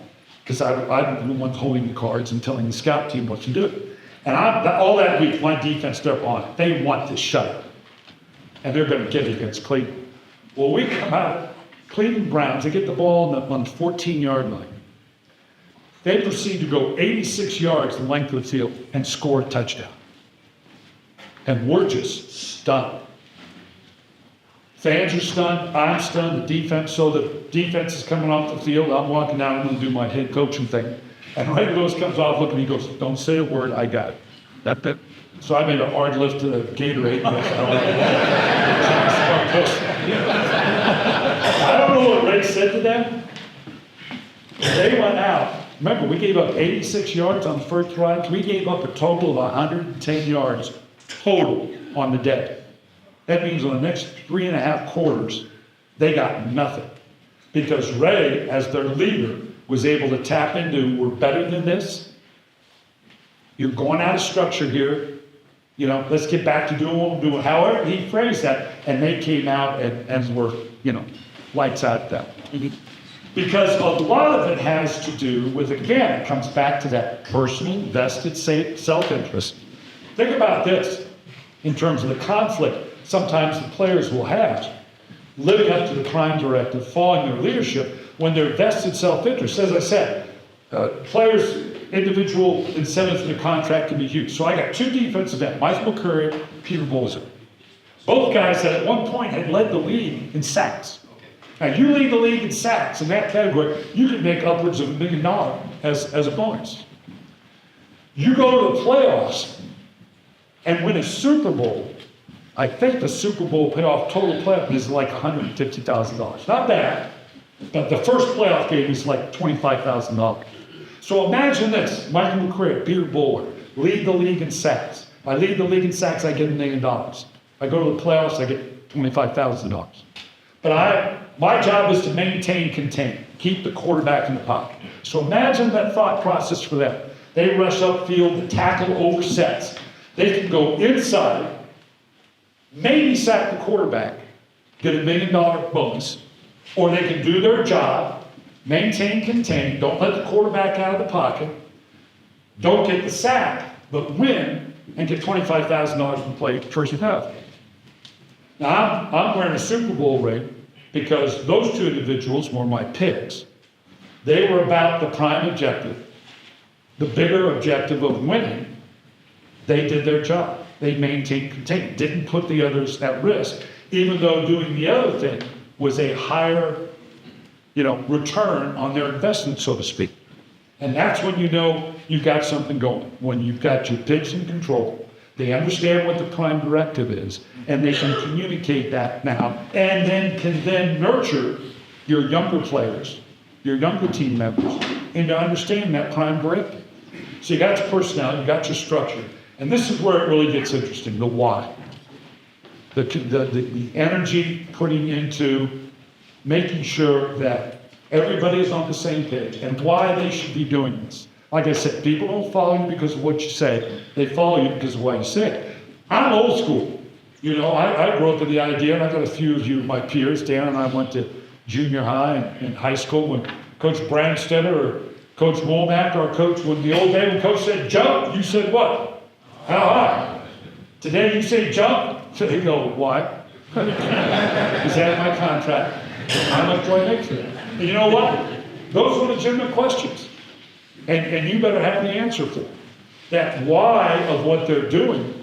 Because I'm the one holding the cards and telling the scout team what to do. And all that week, my defense, they're on it. They want this shut. And they're going to get it against Cleveland. Well, we come out, Cleveland Browns, they get the ball on the 14-yard line. They proceed to go 86 yards the length of the field and score a touchdown. And we're just stunned. Fans are stunned, I'm stunned, the defense, so the defense is coming off the field, I'm walking down, I'm going to do my head coaching thing. And Ray Lewis comes off looking, he goes, don't say a word, I got it. That's it. So I made a hard lift to the Gatorade. I don't know what Ray said to them. They went out. Remember, we gave up 86 yards on the first drive. We gave up a total of 110 yards total on the day. That means on the next 3.5 quarters, they got nothing. Because Ray, as their leader, was able to tap into, we're better than this. You're going out of structure here. Let's get back to doing what we're doing. However, he phrased that, and they came out and were, lights out then. Because a lot of it has to do with, again, it comes back to that personal, vested self-interest. Think about this in terms of the conflict sometimes the players will have living up to the prime directive, following their leadership, when they're vested self-interest. As I said, players' individual incentives in the contract can be huge. So I got 2 defensive ends, Michael McCurry, Peter Bolzer. Both guys that at one point had led the league in sacks. Now, you lead the league in sacks in that category, you can make upwards of $1 million as a bonus. You go to the playoffs and win a Super Bowl. I think the Super Bowl payoff total playoff is like $150,000. Not bad, but the first playoff game is like $25,000. So imagine this: Michael McCurry, Peter Bolzer, lead the league in sacks. If I lead the league in sacks, I get $1 million. If I go to the playoffs, I get $25,000. But my job is to maintain, contain, keep the quarterback in the pocket. So imagine that thought process for them. They rush upfield, the tackle over sets. They can go inside, maybe sack the quarterback, get $1 million bonus, or they can do their job, maintain, contain, don't let the quarterback out of the pocket, don't get the sack, but win and get $25,000 from play first half. Now, I'm wearing a Super Bowl ring because those 2 individuals were my picks. They were about the prime objective, the bigger objective of winning. They did their job. They maintained, contained, didn't put the others at risk, even though doing the other thing was a higher, return on their investment, so to speak. And that's when you know you've got something going, when you've got your picks in control. They understand what the prime directive is, and they can communicate that now, and can nurture your younger players, your younger team members, into understanding that prime directive. So you got your personnel, you got your structure, and this is where it really gets interesting, the why. The energy putting into making sure that everybody is on the same page and why they should be doing this. Like I said, people don't follow you because of what you say. They follow you because of what you say. I'm old school. You know, I grew up with the idea, and I got a few of you, my peers, Dan and I went to junior high and high school when Coach Brandstetter or Coach Womack, our coach, when the old day when Coach said jump, you said what? How high? Today you say jump, so you go, why? Is that my contract? How much do I make for that? And you know what? Those are legitimate questions. And you better have the answer for them. That why of what they're doing.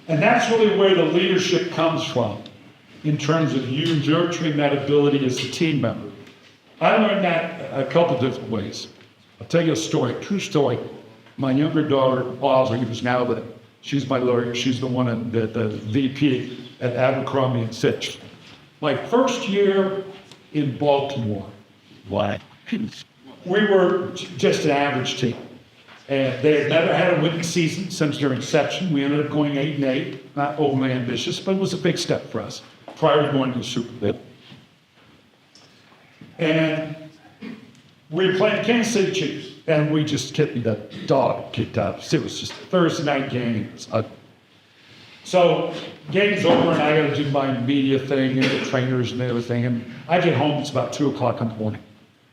And that's really where the leadership comes from in terms of you nurturing that ability as a team member. I learned that a couple different ways. I'll tell you a story, true story. My younger daughter, Audrey, who's now she's my lawyer, she's the one the VP at Abercrombie and Fitch. My first year in Baltimore, Why? we were just an average team. And they had never had a winning season since their inception. We ended up going 8-8, not overly ambitious, but it was a big step for us prior to going to the Super Bowl. And we were playing Kansas City Chiefs, and we just kicked the dog kicked out. It was just a Thursday night game. It was ugly. So game's over, and I got to do my media thing and the trainers and everything. And I get home, it's about 2 o'clock in the morning.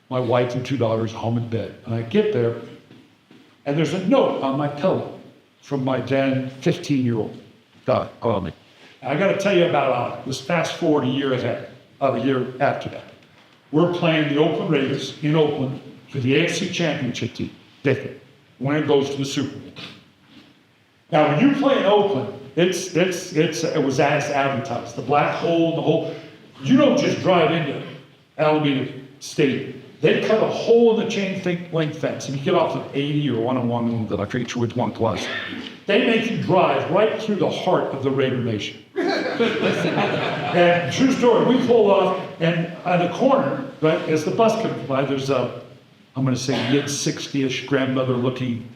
My wife and 2 daughters are home in bed. And I get there, and there's a note on my pillow from my then 15-year-old daughter. Call me. I got to tell you about let's fast forward a year after that. We're playing the Oakland Raiders in Oakland for the AFC Championship team, when it goes to the Super Bowl. Now, when you play in Oakland, it was as advertised. The black hole, the whole. You don't just drive into Alameda Stadium. They cut a hole in the chain link fence, and you get off of 80 or 101, that I forget which one it was. They make you drive right through the heart of the Raider Nation. And true story, we pull off, and on the corner, right, as the bus comes by, there's I'm going to say mid-60-ish grandmother-looking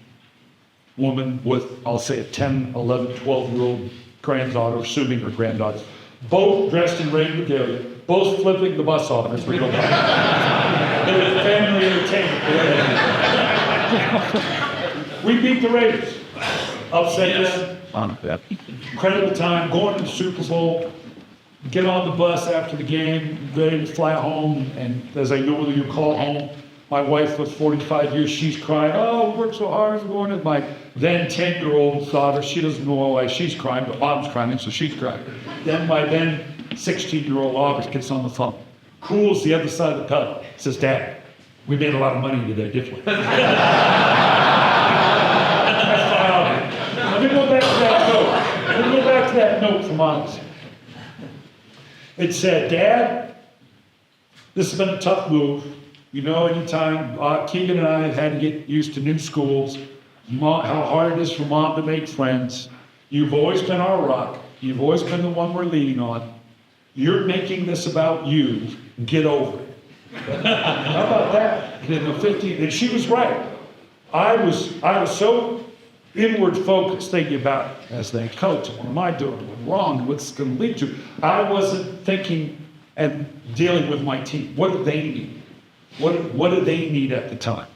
woman with, I'll say, a 10, 11, 12-year-old granddaughter, assuming her granddaughter, both dressed in Raider regalia, both flipping the bus off as we go by. It was family entertainment. We beat the Raiders. Upset them. Incredible time, going to the Super Bowl, get on the bus after the game, ready to fly home, and as I know that you call home, my wife was 45 years, she's crying, oh, we worked so hard, we're going to my then 10-year-old daughter, she doesn't know why she's crying, but mom's crying, so she's crying. Then my then 16-year-old August gets on the phone, cools the other side of the pedal, says, Dad, we made a lot of money today, didn't we? That's my August. Let me go back to that note from August. It said, Dad, this has been a tough move. You know, anytime Keegan and I have had to get used to new schools, how hard it is for Mom to make friends. You've always been our rock. You've always been the one we're leaning on. You're making this about you. Get over it. How about that? And she was right. I was so inward focused, thinking about, as they coach, what am I doing? What's wrong? What's going to lead to? I wasn't thinking and dealing with my team. What do they need? What do they need at the time?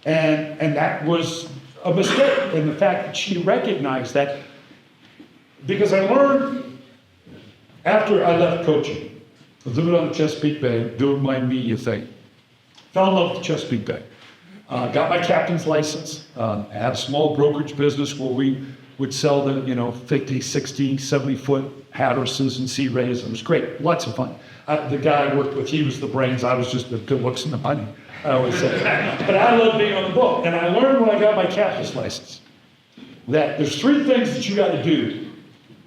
And that was a mistake. And the fact that she recognized that, because I learned after I left coaching, I was living on the Chesapeake Bay, doing my media thing. Fell in love with Chesapeake Bay. Got my captain's license. Had a small brokerage business where we would sell the 50, 60, 70-foot Hattersons and Sea Rays. It was great, lots of fun. The guy I worked with, he was the brains. I was just the good looks and the money, I always say. But I love being on the boat. And I learned when I got my captain's license that there's 3 things that you got to do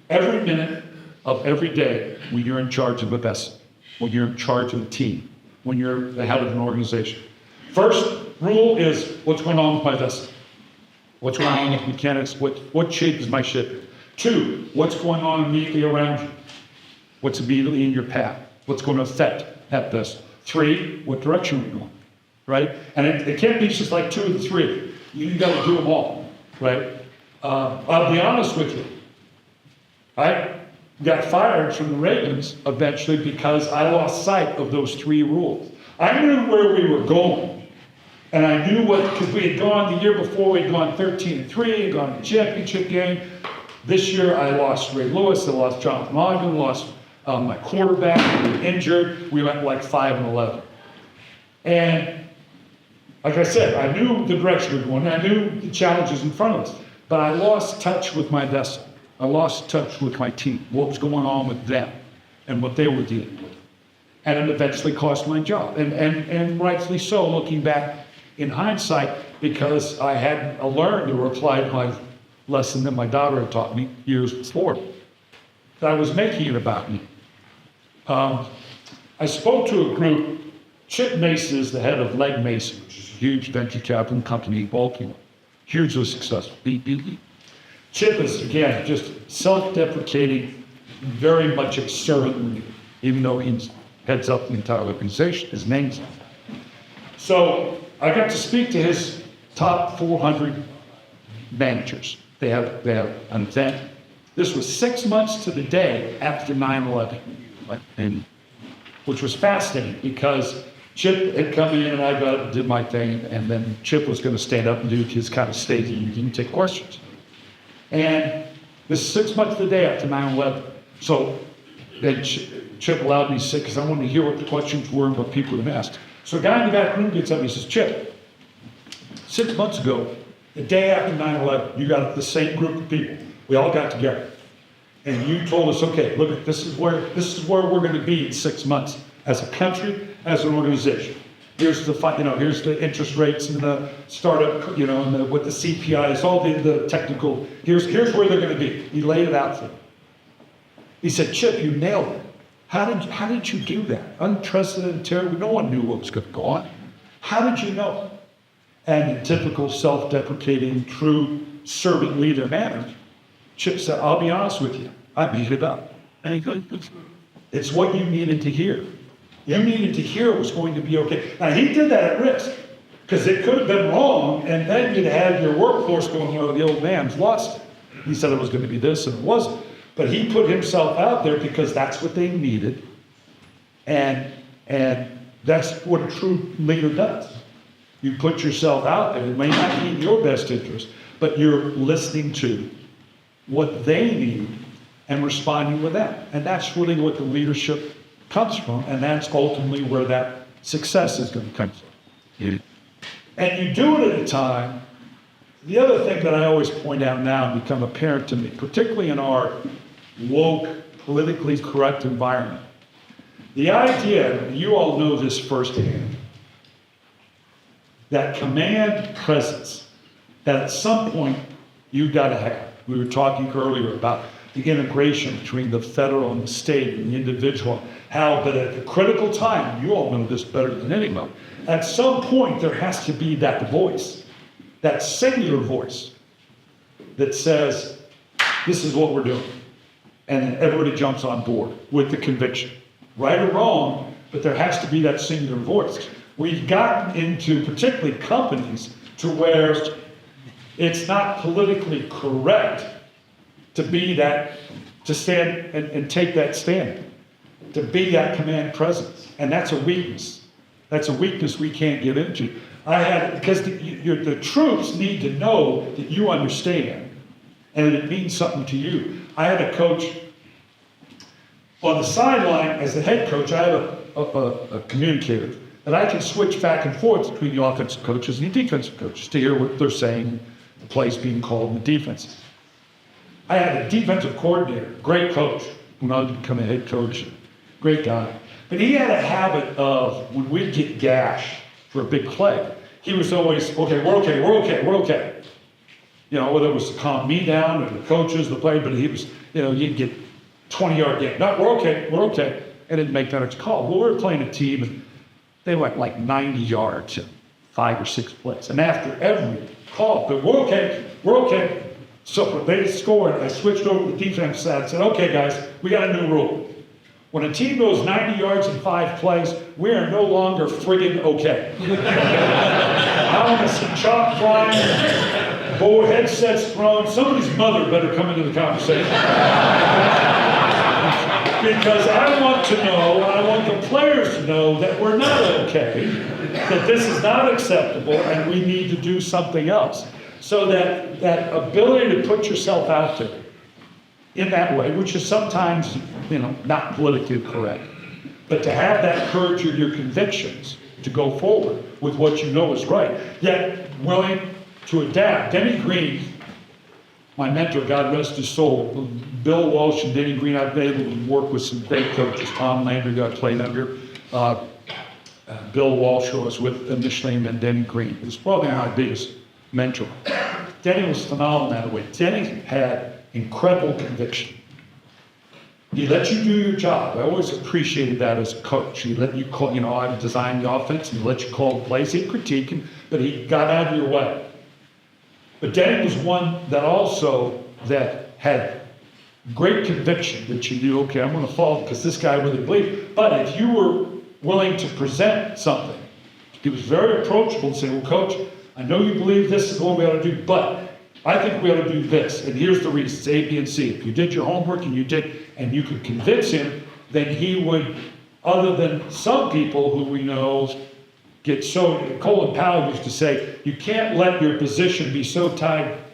every minute of every day when you're in charge of a vessel, when you're in charge of a team, when you're the head of an organization. First rule is, what's going on with my vessel? What's going on with mechanics? What shape is my ship? 2, what's going on immediately around you? What's immediately in your path? What's going to affect that vessel? 3, what direction are we going? Right? And it can't be just like 2 of the 3. You got to do them all, right? I'll be honest with you. I got fired from the Ravens eventually because I lost sight of those 3 rules. I knew where we were going, and I knew because we had gone the year before, we had gone 13-3, had gone to the championship game, This year, I lost Ray Lewis, I lost Jonathan Ogden, lost my quarterback, we were injured. We went like 5-11. And like I said, I knew the direction we were going, I knew the challenges in front of us, but I lost touch with my vessel. I lost touch with my team, what was going on with them and what they were dealing with. And it eventually cost my job. And rightfully so, looking back in hindsight, because I hadn't learned or applied my lesson that my daughter had taught me years before. That I was making it about me. I spoke to a group. Chip Mason is the head of Leg Mason, which is a huge venture capital company in Baltimore. Hugely successful. Chip is, again, just self-deprecating, very much a servant leader, even though he heads up the entire organization. His name's on it. So I got to speak to his top 400 managers. They have an event. This was 6 months to the day after 9/11, and which was fascinating because Chip had come in and I got did my thing, and then Chip was going to stand up and do his kind of state of the union, take questions. And this is 6 months to the day after 9/11. So then Chip allowed me to sit because I wanted to hear what the questions were and what people had asked. So a guy in the back room gets up and he says, Chip, 6 months ago, the day after 9/11, you got the same group of people. We all got together. And you told us, okay, look, this is where we're going to be in 6 months as a country, as an organization. Here's the here's the interest rates and the startup, and with the CPIs, all the technical. Here's where they're going to be. He laid it out for me. He said, Chip, you nailed it. How did you do that? Unprecedented terror. No one knew what was going to go on. How did you know? And in typical self-deprecating, true servant leader manner, Chip said, I'll be honest with you. I made it up. And he goes, it's what you needed to hear. You needed to hear it was going to be okay. Now, he did that at risk, because it could have been wrong, and then you'd have your workforce going, oh, the old man's lost it. He said it was going to be this, and it wasn't. But he put himself out there because that's what they needed. And that's what a true leader does. You put yourself out there. It may not be in your best interest, but you're listening to what they need and responding with that. And that's really what the leadership comes from, and that's ultimately where that success is going to come from. Yeah. And you do it at a time. The other thing that I always point out now and become apparent to me, particularly in our woke, politically correct environment, the idea, you all know this firsthand, that command presence that at some point you've got to have. We were talking earlier about the integration between the federal and the state and the individual, how, but at the critical time, you all know this better than anyone, at some point there has to be that voice, that singular voice that says, this is what we're doing. And everybody jumps on board with the conviction. Right or wrong, but there has to be that singular voice. We've gotten into, particularly companies, to where it's not politically correct to be that, to stand and take that stand, to be that command presence. And that's a weakness. That's a weakness we can't get into. Because the troops need to know that you understand and that it means something to you. I had a coach on the sideline as the head coach. I had a communicator that I can switch back and forth between the offensive coaches and the defensive coaches to hear what they're saying, the plays being called in the defense. I had a defensive coordinator, great coach, when I would become a head coach, great guy. But he had a habit of, when we'd get gashed for a big play, he was always, okay, we're okay, we're okay, we're okay. Whether it was to calm me down or the coaches, the player, but he was, you'd get 20-yard gain. No, we're okay. And didn't make that call. Well, we were playing a team, and they went like 90 yards in 5 or 6 plays. And after every call, but we're okay. So when they scored, I switched over to the defense side and said, okay, guys, we got a new rule. When a team goes 90 yards in 5 plays, we are no longer friggin' okay. I want to see chalk flying, board headsets thrown. Somebody's mother better come into the conversation. Because I want to know, I want the players to know that we're not okay, that this is not acceptable, and we need to do something else. So that ability to put yourself out there in that way, which is sometimes, not politically correct. But to have that courage of your convictions to go forward with what you know is right, yet willing to adapt. Denny Green, my mentor, God rest his soul, Bill Walsh and Denny Green, I've been able to work with some great coaches. Tom Landry got played under. Bill Walsh, who I was with initially, and then Denny Green. He was probably my biggest mentor. Denny was phenomenal that way. Denny had incredible conviction. He let you do your job. I always appreciated that as a coach. He let you call, I designed the offense, and he let you call the plays. He'd critique, but he got out of your way. But Denny was one that had great conviction that you knew, okay, I'm going to follow because this guy really believed. But if you were willing to present something, he was very approachable and say, well, coach, I know you believe this is what we ought to do, but I think we ought to do this. And here's the reasons, A, B, and C. If you did your homework and you could convince him, then he would, other than some people who we know get so, Colin Powell used to say, you can't let your position be so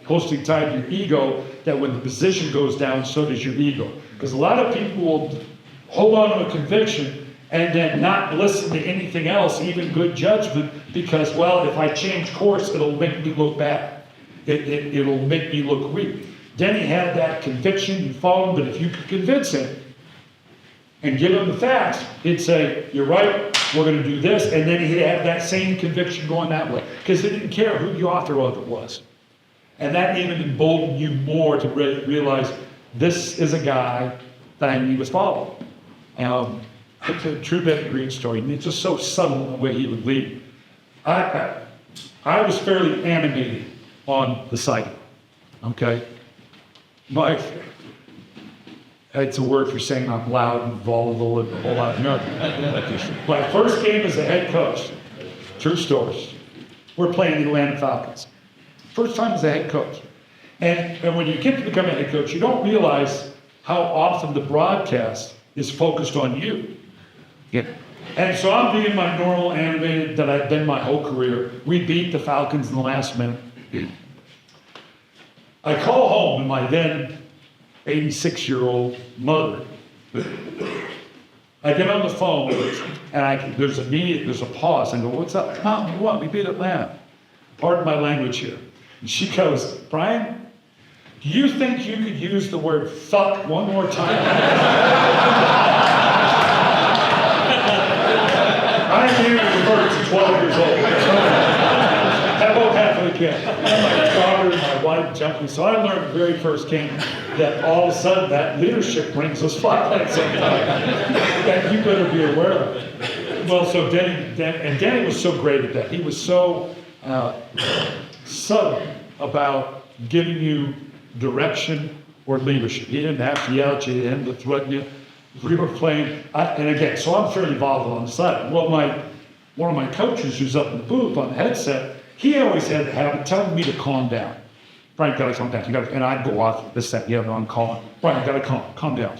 closely tied to your ego that when the position goes down, so does your ego. Because a lot of people will hold on to a conviction and then not listen to anything else, even good judgment, because, well, if I change course, it'll make me look bad. It'll make me look weak. Denny had that conviction, you follow him, but if you could convince him and give him the facts, he'd say, you're right, we're going to do this, and then he'd have that same conviction going that way, because he didn't care who the author of it was. And that even emboldened you more to realize this is a guy that I need to follow. It's a true Denny Green story. It's just so subtle in the way he would lead. I was fairly animated on the site. Okay? It's a word for saying I'm loud and volatile and a whole lot of nothing. My first game as a head coach, true story. We're playing the Atlanta Falcons. First time as a head coach. And when you get to become a head coach, you don't realize how often the broadcast is focused on you. Yeah. And so I'm being my normal animated that I've been my whole career. We beat the Falcons in the last minute. I call home to my then 86-year-old mother. I get on the phone and there's a pause. I go, what's up? Mom, what? We beat Atlanta. Pardon my language here. And she goes, Brian, do you think you could use the word fuck one more time? I am here to revert to 12 years old. How about half of again? My daughter and my wife jumping. So I learned the very first game that all of a sudden that leadership brings us flat sometimes. And you better be aware of it. Well, so Denny was so great at that. He was so subtle about giving you direction or leadership. He didn't have to yell at you, he didn't have to threaten you. We were playing, and again, so I'm fairly volatile on the side. Well, one of my coaches who's up in the booth on the headset, he always had the habit of telling me to calm down. Brian, you gotta calm down. And I'd go off this, that, I'm calling. Brian, you gotta calm down.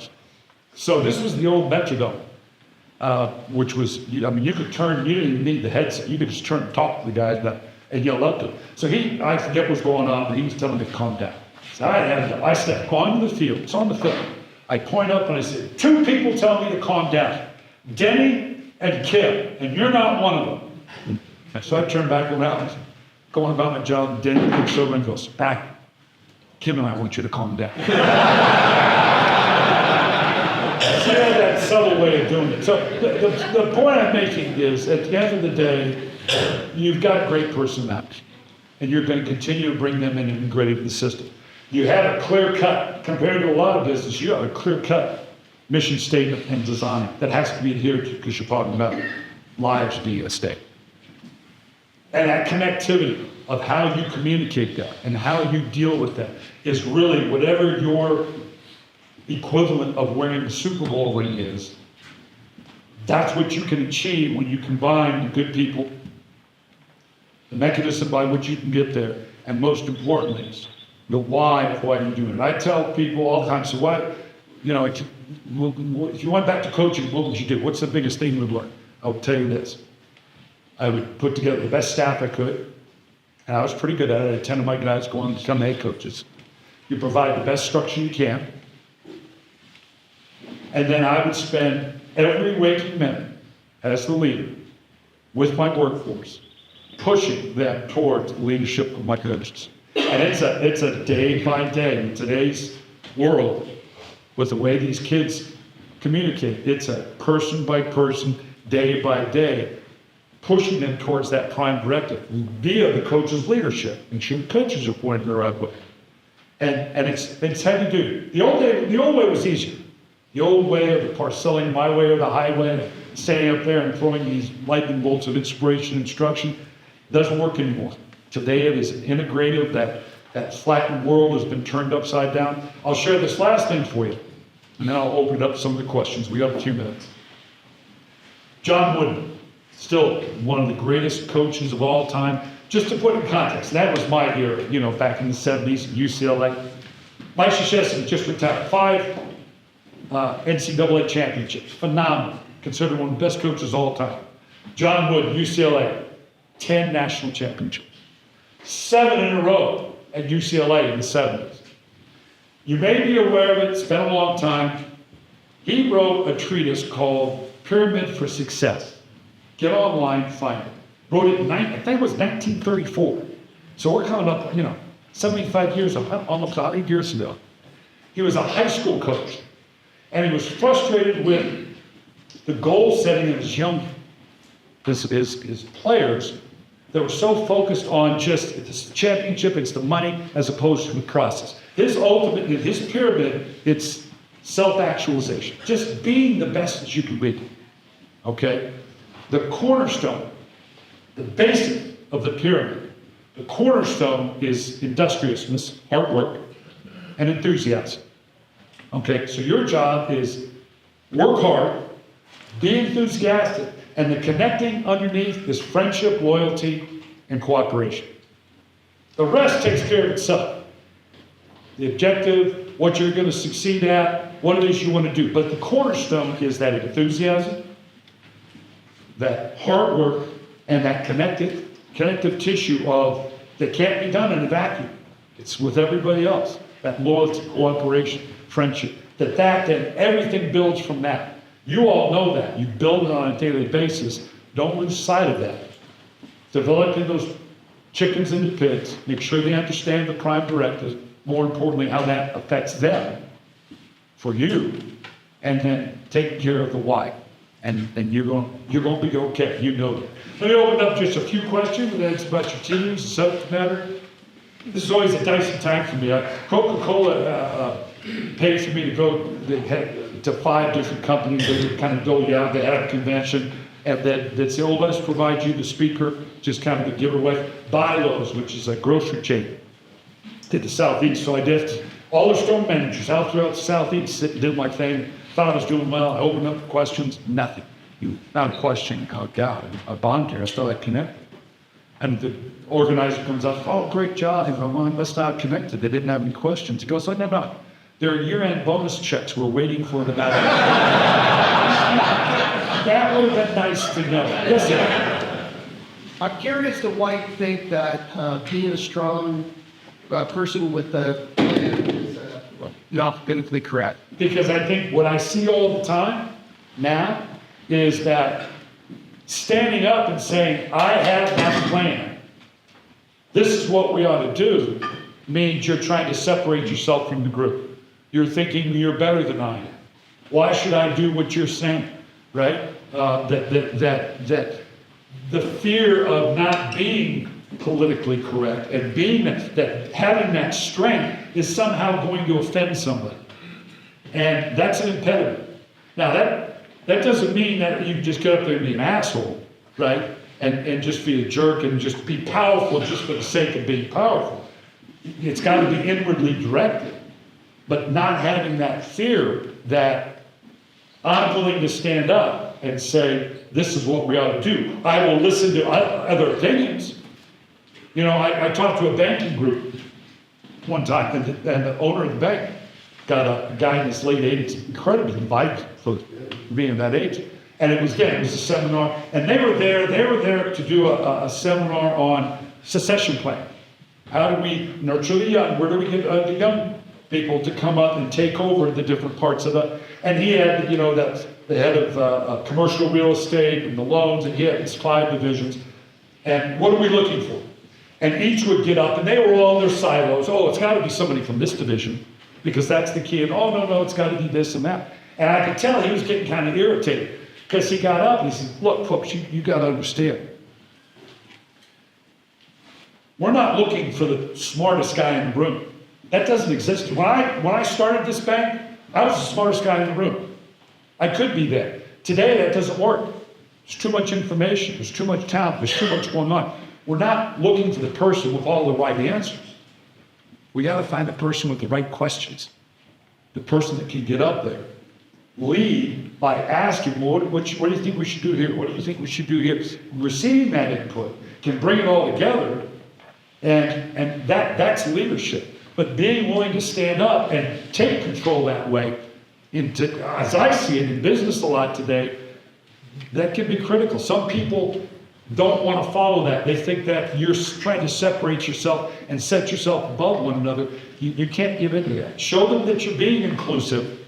So this was the old metronome, which was, you could turn, you didn't even need the headset. You could just turn and talk to the guys and yell up to him. So I forget what's going on, but he was telling me to calm down. So I stepped onto the field. It's on the field. I point up and I said, 2 people tell me to calm down. Denny and Kim, and you're not one of them. So I turned back around, going about my job. Denny looks over and goes, back. Kim and I want you to calm down. She had that subtle way of doing it. So the point I'm making is, at the end of the day, you've got great personality, and you're going to continue to bring them in and integrate into the system. You have a clear cut, compared to a lot of business, you have a clear cut mission statement and design that has to be adhered to, because you're talking about lives being at stake. And that connectivity of how you communicate that and how you deal with that is really whatever your equivalent of wearing the Super Bowl ring is. That's what you can achieve when you combine the good people, the mechanism by which you can get there, and most importantly, the why of why you're doing it. I tell people all the time, so why, if you went back to coaching, what would you do? What's the biggest thing you would learn? I will tell you this. I would put together the best staff I could, and I was pretty good at it. I had 10 of my guys going to become head coaches. You provide the best structure you can, And then I would spend every waking minute as the leader with my workforce, pushing them towards leadership of my coaches. And it's a day by day in today's world with the way these kids communicate. It's a person by person, day by day, pushing them towards that prime directive via the coach's leadership. And sure, coaches are pointing the right way. And it's heavy duty. The old way was easier. The old way of the parcelling, my way or the highway, standing up there and throwing these lightning bolts of inspiration, instruction, doesn't work anymore. Today it is integrative. That flattened world has been turned upside down. I'll share this last thing for you, and then I'll open it up to some of the questions. We got a few minutes. John Wooden, still one of the greatest coaches of all time. Just to put it in context, that was my era, back in the 70s at UCLA. Mike Krzyzewski just retired. 5 NCAA championships. Phenomenal. Considered one of the best coaches of all time. John Wooden, UCLA, 10 national championships. 7 in a row at UCLA in the 70s. You may be aware of it, it's been a long time. He wrote a treatise called Pyramid for Success. Get online, find it. Wrote it I think it was 1934. So we're coming up, 75 years, almost 8 years ago. He was a high school coach, and he was frustrated with the goal setting of his players that were so focused on just this championship, it's the money, as opposed to the process. His pyramid, it's self-actualization, just being the best that you can be. Okay? The cornerstone, the basic of the pyramid, the cornerstone is industriousness, hard work, and enthusiasm. Okay, so your job is work hard, be enthusiastic, and the connecting underneath is friendship, loyalty, and cooperation. The rest takes care of itself. The objective, what you're going to succeed at, what it is you want to do. But the cornerstone is that enthusiasm, that hard work, and that connective tissue of that can't be done in a vacuum. It's with everybody else. That loyalty, cooperation, friendship. That everything builds from that. You all know that. You build it on a daily basis. Don't lose sight of that. Developing those chickens in the pits. Make sure they understand the prime directive. More importantly, how that affects them for you. And then take care of the why. And you're going to be okay. You know that. Let me open up just a few questions. That's about your teams, the subject matter. This is always a dicey time for me. Coca-Cola paid for me to go to 5 different companies that would kind of go, they had a convention, and they'd say, let's provide you the speaker, just kind of a giveaway. Bi-Lo's, which is a grocery chain, did the Southeast. So I did all the store managers out throughout the Southeast, did my thing, thought I was doing well. I opened up the questions, nothing. Not a question, oh God, a bond here, I still had connected. And the organizer comes up, oh, great job. I go, well, I must not connected. They didn't have any questions. He goes, no. There are year-end bonus checks we're waiting for the matter. That would have been nice to know. Listen. I'm curious to why you think that being a strong person with a plan is not politically correct. Because I think what I see all the time now is that standing up and saying, I have my plan, this is what we ought to do, means you're trying to separate yourself from the group. You're thinking you're better than I am. Why should I do what you're saying, right? That the fear of not being politically correct and being that having that strength is somehow going to offend somebody. And that's an impediment. Now that doesn't mean that you just get up there and be an asshole, right? And just be a jerk and just be powerful just for the sake of being powerful. It's got to be inwardly directed, but not having that fear that I'm willing to stand up and say, this is what we ought to do. I will listen to other opinions. I talked to a banking group one time, and the owner of the bank got a guy in his late 80s, incredibly vibrant for being that age. And it was a seminar, and they were there to do a seminar on succession plan. How do we nurture the young? Where do we get the young people to come up and take over the different parts of And he had, that's the head of commercial real estate and the loans, and he had his 5 divisions. And what are we looking for? And each would get up, and they were all in their silos. Oh, it's got to be somebody from this division, because that's the key. And oh, no, it's got to be this and that. And I could tell he was getting kind of irritated, because he got up and he said, look, folks, you got to understand. We're not looking for the smartest guy in the room. That doesn't exist. When I started this bank, I was the smartest guy in the room. I could be that. Today, that doesn't work. There's too much information. There's too much talent. There's too much going on. We're not looking for the person with all the right answers. We got to find the person with the right questions. The person that can get up there. Lead by asking, well, what do you think we should do here? What do you think we should do here? Receiving that input can bring it all together, and that's leadership. But being willing to stand up and take control that way, as I see it in business a lot today, that can be critical. Some people don't want to follow that. They think that you're trying to separate yourself and set yourself above one another. You can't give in to that. Show them that you're being inclusive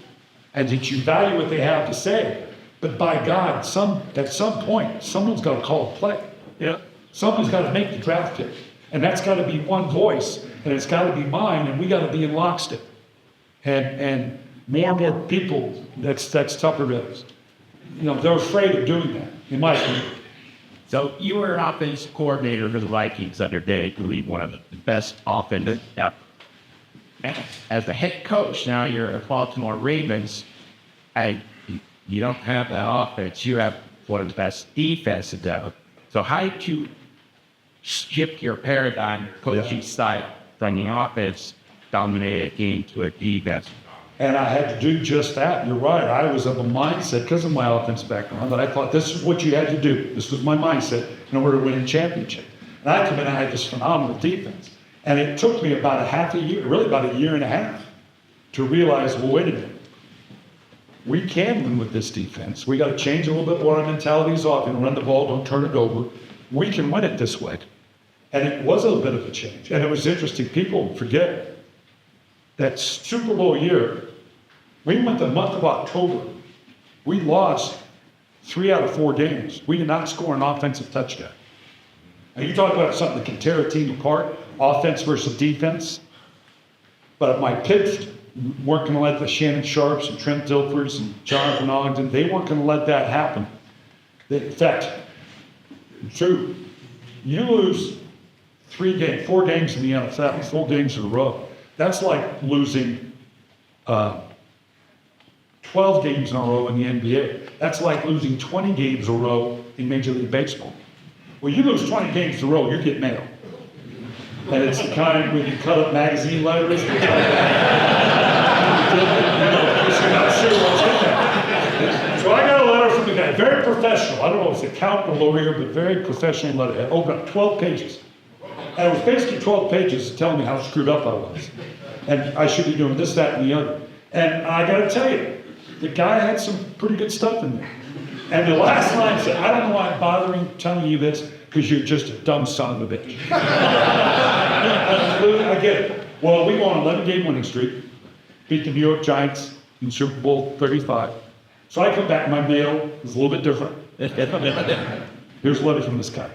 and that you value what they have to say. But by God, at some point, someone's got to call a play. Yeah. Someone's got to make the draft pick. And that's got to be one voice, and it's got to be mine, and we got to be in lockstep. And more and more people, that's tougher to, they're afraid of doing that, in my opinion. So you were an offensive coordinator for the Vikings under Dave, one of the best offensive ever. As a head coach, now you're at Baltimore Ravens. You don't have that offense. You have one of the best defenses ever. So how did you shift your paradigm, coaching style, from the offense dominated a game to a defense? And I had to do just that. You're right. I was of a mindset, because of my offense background, that I thought this is what you had to do. This was my mindset in order to win a championship. And I come in, I had this phenomenal defense. And it took me about a year and a half, to realize, well, wait a minute. We can win with this defense. We got to change a little bit what our mentality is off and run the ball, don't turn it over. We can win it this way. And it was a bit of a change. And it was interesting. People forget that Super Bowl year, we went the month of October. We lost 3 out of 4 games. We did not score an offensive touchdown. And you talk about something that can tear a team apart, offense versus defense. But my pits weren't going to let the Shannon Sharps and Trent Dilfers and Jonathan Ogden, they weren't going to let that happen. In fact, true, you lose 4 games in the NFL, 4 games in a row. That's like losing 12 games in a row in the NBA. That's like losing 20 games in a row in Major League Baseball. Well, you lose 20 games in a row, you get mail. And it's the kind when you cut up magazine letters. You're not sure what's in there. So I got a letter from the guy, very professional. I don't know if it's accountant or lawyer, but very professional letter. It opened up 12 pages. And it was basically 12 pages telling me how screwed up I was. And I should be doing this, that, and the other. And I got to tell you, the guy had some pretty good stuff in there. And the last line said, I don't know why I'm bothering telling you this, because you're just a dumb son of a bitch. I get it. Well, we won 11-game winning streak, beat the New York Giants in Super Bowl 35. So I come back, my mail is a little bit different. Here's a letter from this guy.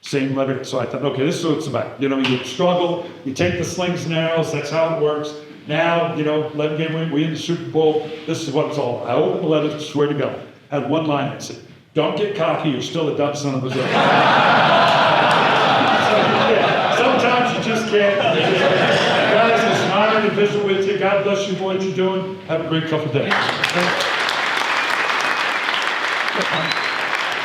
Same letter. So I thought, okay, this is what it's about. You struggle, you take the slings and arrows, that's how it works. Now, 11-game win, we in the Super Bowl, this is what it's all about. I opened the letter, swear to God. I had one line that said, don't get cocky, you're still a dumb son of a bitch. Sometimes you just can't. Guys, it's an honor to visit with you. God bless you for what you're doing. Have a great couple of days.